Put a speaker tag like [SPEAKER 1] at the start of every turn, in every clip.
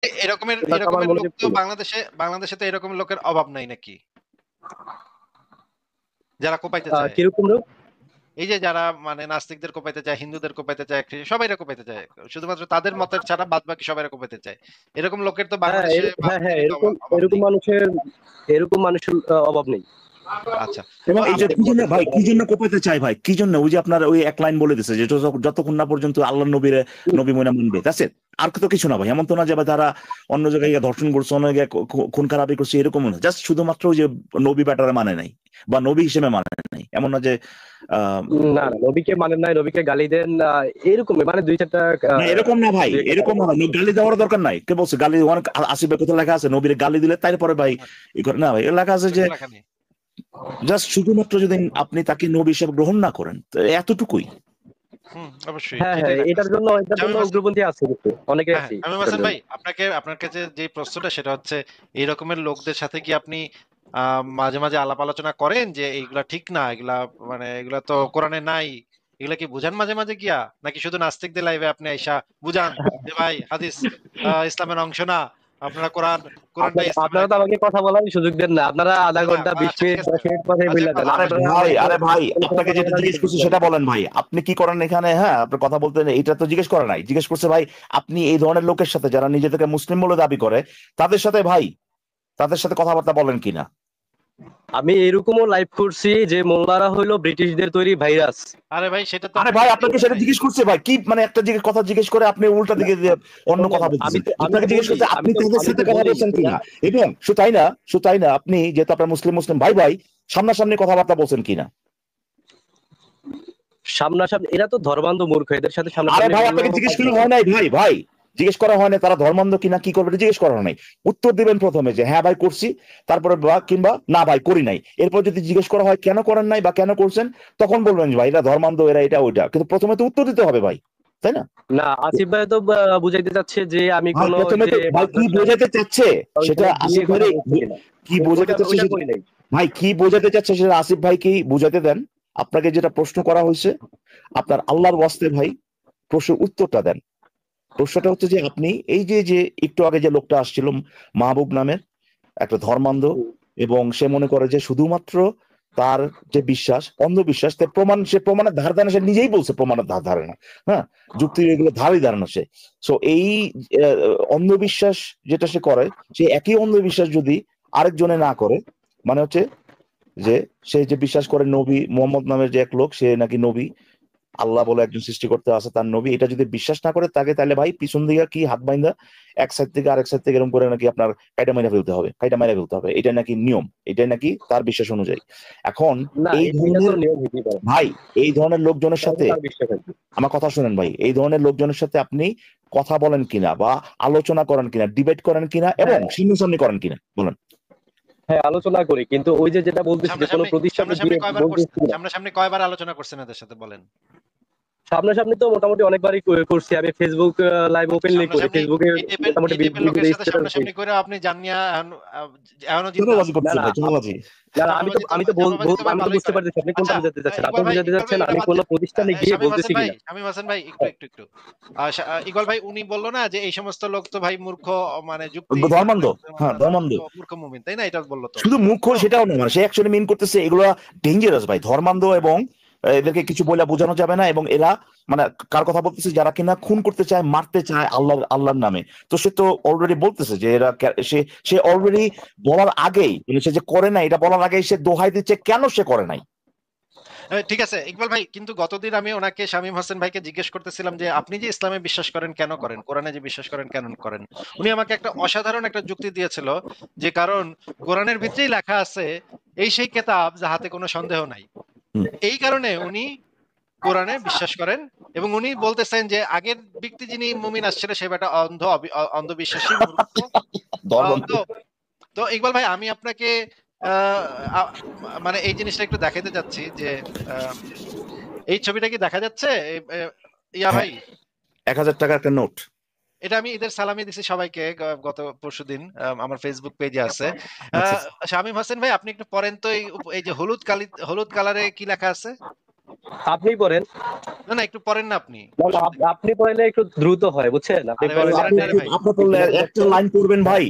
[SPEAKER 1] এরকমের
[SPEAKER 2] এটা তো আমার
[SPEAKER 1] এরকমের লোক
[SPEAKER 2] মনোযোগ
[SPEAKER 1] তো
[SPEAKER 2] ছিল।
[SPEAKER 1] বাংলাদেশে তো এরকমের লোকের অভাব নাই নাকি, যারা কোপাইতে চায়?
[SPEAKER 2] কিরকম লোক?
[SPEAKER 1] এই যে যারা মানে নাস্তিকদের কোপাইতে চায়, হিন্দুদের কোপাইতে চায়, সবাই কোপাইতে চায়, শুধুমাত্র তাদের মতের ছাড়া বাদ বাকি সবাই কোপাইতে চায়। এরকম লোকের তো বাংলাদেশে বা
[SPEAKER 2] হ্যাঁ হ্যাঁ,
[SPEAKER 1] পৃথিবীতে অভাব
[SPEAKER 2] এরকম
[SPEAKER 1] নেই।
[SPEAKER 2] মানুষের অভাব নেই।
[SPEAKER 1] আচ্ছা, তো
[SPEAKER 3] এবং এই যে
[SPEAKER 1] আপনি
[SPEAKER 3] কি জন্য ভাই, কি জন্য কোপাইতে চাই ভাই, কি জন্য? ওই যে আপনার ওই এক লাইন বলে দিছে যে যতক্ষণ না পর্যন্ত আল্লাহ নবী ময়না মানবে, that's it। আর তো কিছু না ভাই। এমন তো না যে ভাই তারা অন্য জায়গায় গিয়ে ধর্ষণ করছে, অন্য জায়গায় খুন খারাপি করছে, এরকম না। জাস্ট শুধুমাত্র ওই যে নবী ব্যাটারে মানে নাই বা নবী হিসেবে মানে নাই, এমন না যে আহ
[SPEAKER 2] না না, নবীকে মানেন নাই, নবীকে গালি দেন, এরকমই মানে দুই চারটা
[SPEAKER 3] না এরকম না ভাই,
[SPEAKER 2] দুই একটা
[SPEAKER 3] এরকম না। গালি দেওয়ার দরকার নাই। কে বলছে গালি? অনেক আসিফে কোথাও লেখা আছে নবীর গালি দিলে তারপরে ভাই ই করে না ভাই? লেখা আছে যে
[SPEAKER 1] লেখা নেই।
[SPEAKER 3] জাস্ট শুধুমাত্র যদি আপনি তাকে নবী হিসেবে গ্রহণ না করেন, তো এতটুকুই।
[SPEAKER 1] অবশ্যই
[SPEAKER 2] হ্যাঁ হ্যাঁ,
[SPEAKER 1] সেটাই লেখা
[SPEAKER 2] এটার
[SPEAKER 1] আছে।
[SPEAKER 2] জন্য
[SPEAKER 1] শামীম হাসান,
[SPEAKER 2] উগ্রপন্থী আছে, কিন্তু অনেকে
[SPEAKER 1] হ্যাঁ
[SPEAKER 2] আছে
[SPEAKER 1] শামীম
[SPEAKER 2] এটার
[SPEAKER 1] হাসান
[SPEAKER 2] জন্য।
[SPEAKER 1] ভাই, আপনার কাছে যে প্রশ্নটা সেটা হচ্ছে, এই রকমের লোকদের সাথে কি আপনি মাঝে মাঝে আলাপ আলোচনা করেন যে এইগুলা ঠিক না, এগুলা মানে এগুলা তো কোরআনে নাই, এগুলা কি বুঝান মাঝে মাঝে গিয়া, নাকি শুধু নাস্তিকদের লাইভে আপনি আইসা বুঝান যে ভাই হাদিস ইসলামের অংশ না, আপনারা কোরআনটা ইসলামের
[SPEAKER 2] আপনারা তো
[SPEAKER 1] একটা
[SPEAKER 2] আমাকে কথা বলার সুযোগ দেন না, আপনারা আধা
[SPEAKER 1] না,
[SPEAKER 2] ঘন্টা 20
[SPEAKER 1] আচ্ছা ঠিক
[SPEAKER 2] মিনিট
[SPEAKER 1] আছে,
[SPEAKER 2] 10 মিনিট পরে
[SPEAKER 1] আচ্ছা
[SPEAKER 2] বলে দেন,
[SPEAKER 3] আরে
[SPEAKER 2] আপনারা
[SPEAKER 3] ভাই,
[SPEAKER 2] আমাকে
[SPEAKER 3] আরে ভাই,
[SPEAKER 2] কোনো
[SPEAKER 3] আপনাকে
[SPEAKER 2] কথা
[SPEAKER 3] যেটা
[SPEAKER 2] বলার
[SPEAKER 3] জিজ্ঞেস
[SPEAKER 2] সুযোগ
[SPEAKER 3] করছি
[SPEAKER 2] দেন
[SPEAKER 3] সেটা
[SPEAKER 2] না।
[SPEAKER 3] বলেন ভাই। আপনি কি করেন এখানে? হ্যাঁ, আপনি কথা বলতেন, এটা তো জিজ্ঞেস করে নাই। জিজ্ঞেস করছে ভাই, আপনি এই ধরনের লোকের সাথে যারা নিজেদেরকে মুসলিম বলে দাবি করে, তাদের সাথে ভাই, তাদের সাথে কথাবার্তা বলেন কিনা?
[SPEAKER 2] আমি এরকমও লাইভ করছি যে মোল্লারা হইলো ব্রিটিশদের তৈরি ভাইরাস।
[SPEAKER 1] আরে ভাই সেটা তো
[SPEAKER 3] আরে
[SPEAKER 1] আপনাকে
[SPEAKER 3] ভাই,
[SPEAKER 1] আমি
[SPEAKER 3] আপনাকে
[SPEAKER 1] বলি
[SPEAKER 3] সেটা
[SPEAKER 1] নাই।
[SPEAKER 3] জিজ্ঞেস করছে ভাই, কি মানে একটা কথা জিজ্ঞেস করে আপনি উল্টা দিকে দিয়ে অন্য
[SPEAKER 2] শোনেন,
[SPEAKER 3] কথা
[SPEAKER 2] আমি
[SPEAKER 3] বলতেছেন।
[SPEAKER 2] তো আমি তো
[SPEAKER 3] আপনাকে জিজ্ঞেস
[SPEAKER 2] বলি,
[SPEAKER 3] করছে আপনি তাদের সাথে কথা
[SPEAKER 2] বলি
[SPEAKER 3] বলছেন
[SPEAKER 2] এটা
[SPEAKER 3] কিনা, এবং শুধু তাই না, আপনি যেহেতু আপনার মুসলিম মুসলিম ভাই ভাই, সামনাসামনি কথাবার্তা বলছেন কিনা?
[SPEAKER 2] সামনাসামনি, এরা তো ধর্মান্ধ মূর্খ, এদের সাথে
[SPEAKER 3] আরে
[SPEAKER 2] সামনাসামনি
[SPEAKER 3] ভাই,
[SPEAKER 2] বললেও
[SPEAKER 3] আপনাকে জিজ্ঞেস
[SPEAKER 2] কাজ
[SPEAKER 3] করা
[SPEAKER 2] হবে
[SPEAKER 3] হয়
[SPEAKER 2] না।
[SPEAKER 3] নাই ভাই ভাই, জিজ্ঞেস করা হয় না তারা ধর্মান্ধ কিনা, কি করবে, এটা জিজ্ঞেস করা হয় নাই। উত্তর দিবেন প্রথমে যে হ্যাঁ ভাই করছি, তারপরে বা কিংবা না ভাই করি নাই। এরপর যদি জিজ্ঞেস করা হয় কেন করেন নাই বা কেন করছেন, তখন বলবেন যে ভাই এরা ধর্মান্ধ, এরা এটা ওইটা। কিন্তু প্রথমে তো উত্তর দিতে হবে ভাই, তাই না?
[SPEAKER 2] না, আসিফ ভাই তো বুঝাইতে চাচ্ছে যে আমি
[SPEAKER 3] ভাই
[SPEAKER 2] কোনো ওই
[SPEAKER 3] প্রথমে
[SPEAKER 2] যে
[SPEAKER 3] তো ভাই কি
[SPEAKER 2] মাদ্রাসায়
[SPEAKER 3] বোঝাতে চাচ্ছে সেটা
[SPEAKER 2] ওইখানে গিয়ে
[SPEAKER 3] আসিফ ভাই,
[SPEAKER 2] কথা বলছি কিনা,
[SPEAKER 3] কি বোঝাতে চাচ্ছে
[SPEAKER 2] ওইটা
[SPEAKER 3] সেটা
[SPEAKER 2] করি নাই।
[SPEAKER 3] ভাই, কি বোঝাতে চাচ্ছে সেটা আসিফ ভাই কি বুঝাতে দেন। আপনাকে যেটা প্রশ্ন করা হয়েছে, আপনার আল্লাহর ওয়াস্তে ভাই প্রশ্নের উত্তরটা দেন। প্রশ্নটা হচ্ছে যে আপনি এই যে যে একটু আগে যে লোকটা আসছিল, মাহবুব নামের একটা ধর্মান্ধ, এবং সে মনে করে যে শুধুমাত্র তার যে বিশ্বাস অন্ধবিশ্বাস, তার প্রমাণ, সে প্রমাণের ধার ধারে না, সে নিজেই বলছে প্রমাণের ধার ধারে না। হ্যাঁ, যুক্তি এগুলো ধারই ধারে না সে। সো এই আহ, অন্ধবিশ্বাস যেটা সে করে, সে একই অন্ধবিশ্বাস যদি আরেকজনে না করে, মানে হচ্ছে যে সে যে বিশ্বাস করে নবী মোহাম্মদ নামের যে এক লোক, সে নাকি নবী, আল্লাহ বলে একজন সৃষ্টিকর্তা আছে, তার নবী, এটা যদি বিশ্বাস না করে তাকে, তাহলে ভাই পিছন দিকে কি হাত বাইন্দা এক সাইড থেকে আরেক সাইড থেকে এরকম করে নাকি আপনার কাইটা মাইরা ফেলতে হবে, কাইটা মাইরা ফেলতে হবে, এটা নাকি নিয়ম, এটাই নাকি তার বিশ্বাস অনুযায়ী। এখন
[SPEAKER 2] না,
[SPEAKER 3] এই
[SPEAKER 2] এটা তো
[SPEAKER 3] ধরনের
[SPEAKER 2] নিয়ম হইতেই পারে না,
[SPEAKER 3] ভাই, এই ধরনের লোকজনের
[SPEAKER 2] তাহলে
[SPEAKER 3] সাথে
[SPEAKER 2] তার বিশ্বাস আছে।
[SPEAKER 3] আমার কথা শুনেন ভাই, এই ধরনের লোকজনের সাথে আপনি কথা বলেন কিনা বা আলোচনা করেন কিনা, ডিবেট করেন কিনা, এবং
[SPEAKER 2] হ্যাঁ
[SPEAKER 3] সামনাসামনি করেন কিনা বলেন।
[SPEAKER 2] হ্যাঁ, আলোচনা করি, কিন্তু ওই যে যেটা বলতেছি যে কোনো
[SPEAKER 1] সামনাসামনি
[SPEAKER 2] প্রতিষ্ঠানে
[SPEAKER 1] সামনাসামনি
[SPEAKER 2] গিয়ে
[SPEAKER 1] কয়বার করছেন,
[SPEAKER 2] বলতেছি না।
[SPEAKER 1] সামনাসামনি কয়বার আলোচনা করছেন এদের সাথে বলেন?
[SPEAKER 2] সামনাসামনি তো মোটামুটি অনেকবারই করছি, আমি ফেসবুক লাইভ
[SPEAKER 1] আচ্ছা,
[SPEAKER 2] ওপেনলি করি,
[SPEAKER 1] সামনাসামনি
[SPEAKER 2] ফেসবুকে মোটামুটি
[SPEAKER 1] এই টাইপের
[SPEAKER 2] বিভিন্ন
[SPEAKER 1] লোকের সাথে
[SPEAKER 2] স্ট্যাটাস দিই।
[SPEAKER 1] সামনাসামনি করে আপনি জানিয়া এখনো জিন্দা
[SPEAKER 3] চাঁদাবাজি
[SPEAKER 1] আছেন?
[SPEAKER 2] না
[SPEAKER 3] করতেছেন
[SPEAKER 2] না
[SPEAKER 3] ভাই, চাঁদাবাজি।
[SPEAKER 2] না,
[SPEAKER 1] চাপাবাজি তো,
[SPEAKER 2] আমি
[SPEAKER 1] চাপাবাজি তো ভাই
[SPEAKER 2] আমি তো
[SPEAKER 1] ভালোই
[SPEAKER 2] বুঝতে
[SPEAKER 1] করেন।
[SPEAKER 2] পারতেছি আপনি কোনটা
[SPEAKER 1] আচ্ছা,
[SPEAKER 2] বুঝাতে চাচ্ছেন। আপনি
[SPEAKER 1] ইকবাল ভাই,
[SPEAKER 2] বুঝাতে চাচ্ছেন
[SPEAKER 1] এটা
[SPEAKER 2] আমি
[SPEAKER 1] বাদ
[SPEAKER 2] কোন
[SPEAKER 1] দেন।
[SPEAKER 2] প্রতিষ্ঠানে গিয়ে
[SPEAKER 1] শামীম
[SPEAKER 2] বলতেছি
[SPEAKER 1] হোসেন ভাই,
[SPEAKER 2] কিনা।
[SPEAKER 1] একটু ইকবাল ভাই উনি বললো না যে এই সমস্ত লোক তো ভাই মূর্খ, মানে যুক্তি
[SPEAKER 3] ধর্মান্ধ, হ্যাঁ ধর্মান্ধ।
[SPEAKER 1] মূর্খ মুমিন, তাই না? এটা বললো তো।
[SPEAKER 3] শুধু মুখ
[SPEAKER 1] তো
[SPEAKER 3] খোল সেটাও না, মানে সে অ্যাকচুয়ালি মিন করতেছে এগুলা ডেঞ্জারাস ভাই, ধর্মান্ধ, এবং এদেরকে কিছু বলে বোঝানো যাবে না। এবং এরা মানে কার কথা বলতেছে, যারা কিনা খুন করতে চায়, মারতে চায় আল্লাহর নামে। তো সে তো অলরেডি বলতেছে যে এরা সে সে অলরেডি বলার আগেই, মানে সে যে করে নাই এটা বলার আগেই সে দোহাই দিচ্ছে কেন সে করে নাই।
[SPEAKER 1] ঠিক আছে ইকবাল ভাই, কিন্তু গতদিন আমি ওনাকে শামীম হোসেন ভাইকে জিজ্ঞেস করতেছিলাম যে আপনি যে ইসলামে বিশ্বাস করেন কেন করেন, কোরআনে যে বিশ্বাস করেন কেন করেন, উনি আমাকে একটা অসাধারণ একটা যুক্তি দিয়েছিল, যে কারণ কোরআনের ভিতরেই লেখা আছে এই সেই কেতাব যাহাতে কোনো সন্দেহ নাই।
[SPEAKER 3] হুম।
[SPEAKER 1] এই কারণে উনি কোরআনে বিশ্বাস করেন, এবং উনি বলতেছেন যে আগের ব্যক্তি যিনি মুমিন আসছিল সে একটা অন্ধবিশ্বাসী মূর্খ।
[SPEAKER 3] ধর্মান্ধ।
[SPEAKER 1] তো তো ইকবাল ভাই আমি আপনাকে আহ, আ- মানে এই জিনিসটা একটু দেখাতে চাচ্ছি যে আহ, এই ছবিটা কি দেখা যাচ্ছে? ইয়া
[SPEAKER 3] হ্যাঁ,
[SPEAKER 1] ভাই,
[SPEAKER 3] 1000 টাকার একটা নোট।
[SPEAKER 1] এটা আমি ঈদের সালামি দিছি সবাইকে গত পরশুদিন, আমার ফেসবুক পেজে আছে।
[SPEAKER 3] আচ্ছা,
[SPEAKER 1] শামীম হোসেন ভাই আপনি একটু পড়েন তো, এই এই যে হলুদ কালারে কি লেখা আছে?
[SPEAKER 2] আপনি পড়েন।
[SPEAKER 1] না না, একটু পড়েন না আপনি।
[SPEAKER 2] না, না, আপনি পড়লে একটু দ্রুত হয়, বুঝছেন? আপনি
[SPEAKER 1] আরে ভাই
[SPEAKER 2] পড়লে
[SPEAKER 1] পড়েন
[SPEAKER 3] আপনি
[SPEAKER 1] না রে ভাই।
[SPEAKER 3] আপনি বললে একটা লাইন পড়বেন ভাই,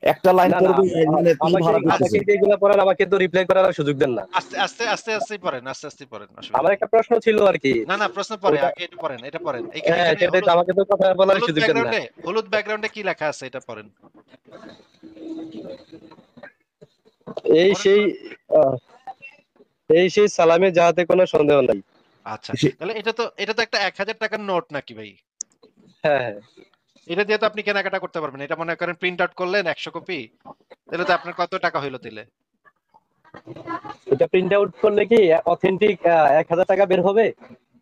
[SPEAKER 3] একটা লাইন
[SPEAKER 2] না, না,
[SPEAKER 3] পড়বেন মানে তিন
[SPEAKER 2] আমাকে
[SPEAKER 3] ভাড়া
[SPEAKER 2] আমাকে
[SPEAKER 3] করতেছেন।
[SPEAKER 2] যেগুলো পড়ান আমাকে তো রিপ্লাই করার সুযোগ দেন না।
[SPEAKER 1] আস্তে আস্তে আস্তে আস্তে পড়েন, আস্তে আস্তে পড়েন, অসুবিধা
[SPEAKER 2] আমার
[SPEAKER 1] নেই।
[SPEAKER 2] একটা প্রশ্ন ছিল আর কি।
[SPEAKER 1] না না, প্রশ্ন পরে,
[SPEAKER 2] ওটা
[SPEAKER 1] আগে এটা পড়েন, এটা পড়েন।
[SPEAKER 2] হ্যাঁ,
[SPEAKER 1] এখানে
[SPEAKER 2] সেটাই তো,
[SPEAKER 1] হলুদ
[SPEAKER 2] আমাকে তো কথা বলার
[SPEAKER 1] হলুদ
[SPEAKER 2] সুযোগ দেন না।
[SPEAKER 1] ব্যাকগ্রাউন্ডে, হলুদ ব্যাকগ্রাউন্ডে কি লেখা আছে এটা পড়েন।
[SPEAKER 2] এই
[SPEAKER 1] পড়েন
[SPEAKER 2] সেই
[SPEAKER 1] পড়েন।
[SPEAKER 2] আহ, এই সেই সালামে যাহাতে কোনো সন্দেহ নাই।
[SPEAKER 1] আচ্ছা,
[SPEAKER 3] সে-
[SPEAKER 1] তাহলে এটা তো একটা 1000 টাকার নোট নাকি ভাই?
[SPEAKER 2] হ্যাঁ, হ্যাঁ।
[SPEAKER 1] এটা দিয়ে তো আপনি কেনাকাটা করতে পারবেন। এটা মনে করেন প্রিন্ট আউট করলেন 100 কপি, তাহলে তো আপনার কত টাকা হইলো তাহলে?
[SPEAKER 2] এটা প্রিন্ট আউট করলে কি অথেন্টিক 1000 টাকা বের হবে?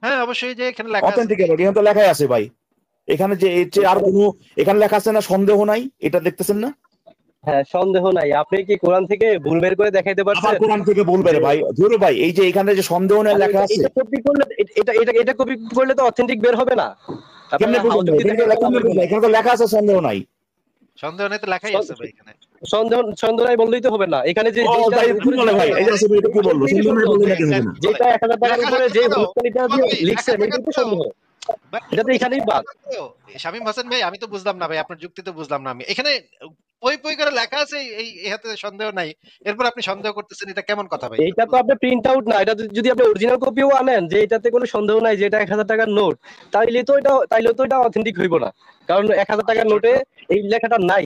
[SPEAKER 1] হ্যাঁ অবশ্যই, যে এখানে লেখা আছে।
[SPEAKER 3] অথেন্টিক এখানে তো লেখাই আছে ভাই, এখানে যে এর চেয়ে আর কোনো, এখানে লেখা আছে না সন্দেহ নাই, এটা দেখতেছেন না?
[SPEAKER 2] হ্যাঁ, সন্দেহ নাই। আপনি কি কোরআন থেকে ভুল বের করে দেখাইতে
[SPEAKER 3] আবার
[SPEAKER 2] পারছেন?
[SPEAKER 3] কোরআন থেকে বলবে রে
[SPEAKER 2] যে
[SPEAKER 3] ভাই, ধরো ভাই এই যে এখানে যে সন্দেহ নাই
[SPEAKER 2] আরে
[SPEAKER 3] লেখা আছে,
[SPEAKER 2] এটা কপি করলে, এটা কপি করলে তো অথেন্টিক বের হবে না।
[SPEAKER 3] কেমনে
[SPEAKER 2] আপনারা
[SPEAKER 3] বুঝবেন ভাই?
[SPEAKER 2] যুক্তি
[SPEAKER 3] এখানে তো
[SPEAKER 2] দেখাইতে
[SPEAKER 3] কেমনে
[SPEAKER 2] পারবেন
[SPEAKER 3] বুঝবেন?
[SPEAKER 2] না।
[SPEAKER 3] এখানে তো লেখা আছে সন্দেহ নাই।
[SPEAKER 1] সন্দেহ নেই তো লেখাই আছে ভাই এখানে।
[SPEAKER 2] সন্দেহ সন্দেহ নাই বললেই তো হবে না। এখানে যে
[SPEAKER 3] ও
[SPEAKER 2] যেটা
[SPEAKER 3] তাই কি
[SPEAKER 2] উপরে
[SPEAKER 3] বলে ভাই, এই যে আসলে এটা কি বললো,
[SPEAKER 2] সেইটাই তো
[SPEAKER 3] সন্দেহ নাই
[SPEAKER 2] সন্দেহ।
[SPEAKER 3] বললে
[SPEAKER 2] যে
[SPEAKER 3] নাকি হবে না?
[SPEAKER 2] যেটা 1000 টাকার
[SPEAKER 1] লেখা
[SPEAKER 2] উপরে
[SPEAKER 1] থাকলে
[SPEAKER 2] যে
[SPEAKER 1] তো
[SPEAKER 2] হলুদ কালিটা
[SPEAKER 1] ইকবাল
[SPEAKER 2] দিয়ে
[SPEAKER 1] ভাই, লেখা
[SPEAKER 2] লিখছেন,
[SPEAKER 1] থাকলে
[SPEAKER 2] এটাই তো
[SPEAKER 1] তো
[SPEAKER 2] সন্দেহ।
[SPEAKER 1] ভাই,
[SPEAKER 2] এটা তো এখানেই বাদ।
[SPEAKER 1] শামীম হোসেন ভাই, আমি তো বুঝলাম না ভাই, আপনার যুক্তি তো বুঝলাম না আমি। এখানে পই পই করে লেখা আছে এই ইহাতে সন্দেহ নাই, এরপর আপনি সন্দেহ করতেছেন, এটা কেমন কথা ভাই?
[SPEAKER 2] এইটা তো আপনি প্রিন্ট আউট না, এটা যদি আপনি অরিজিনাল কপিও আনেন যে এটাতে কোনো সন্দেহ নাই যে এটা 1000 টাকার নোট, তাইলে তো এটা অথেন্টিক হইব না। কারণ 1000 টাকার নোটে
[SPEAKER 1] আশ্চর্য,
[SPEAKER 2] এই লেখাটা নাই।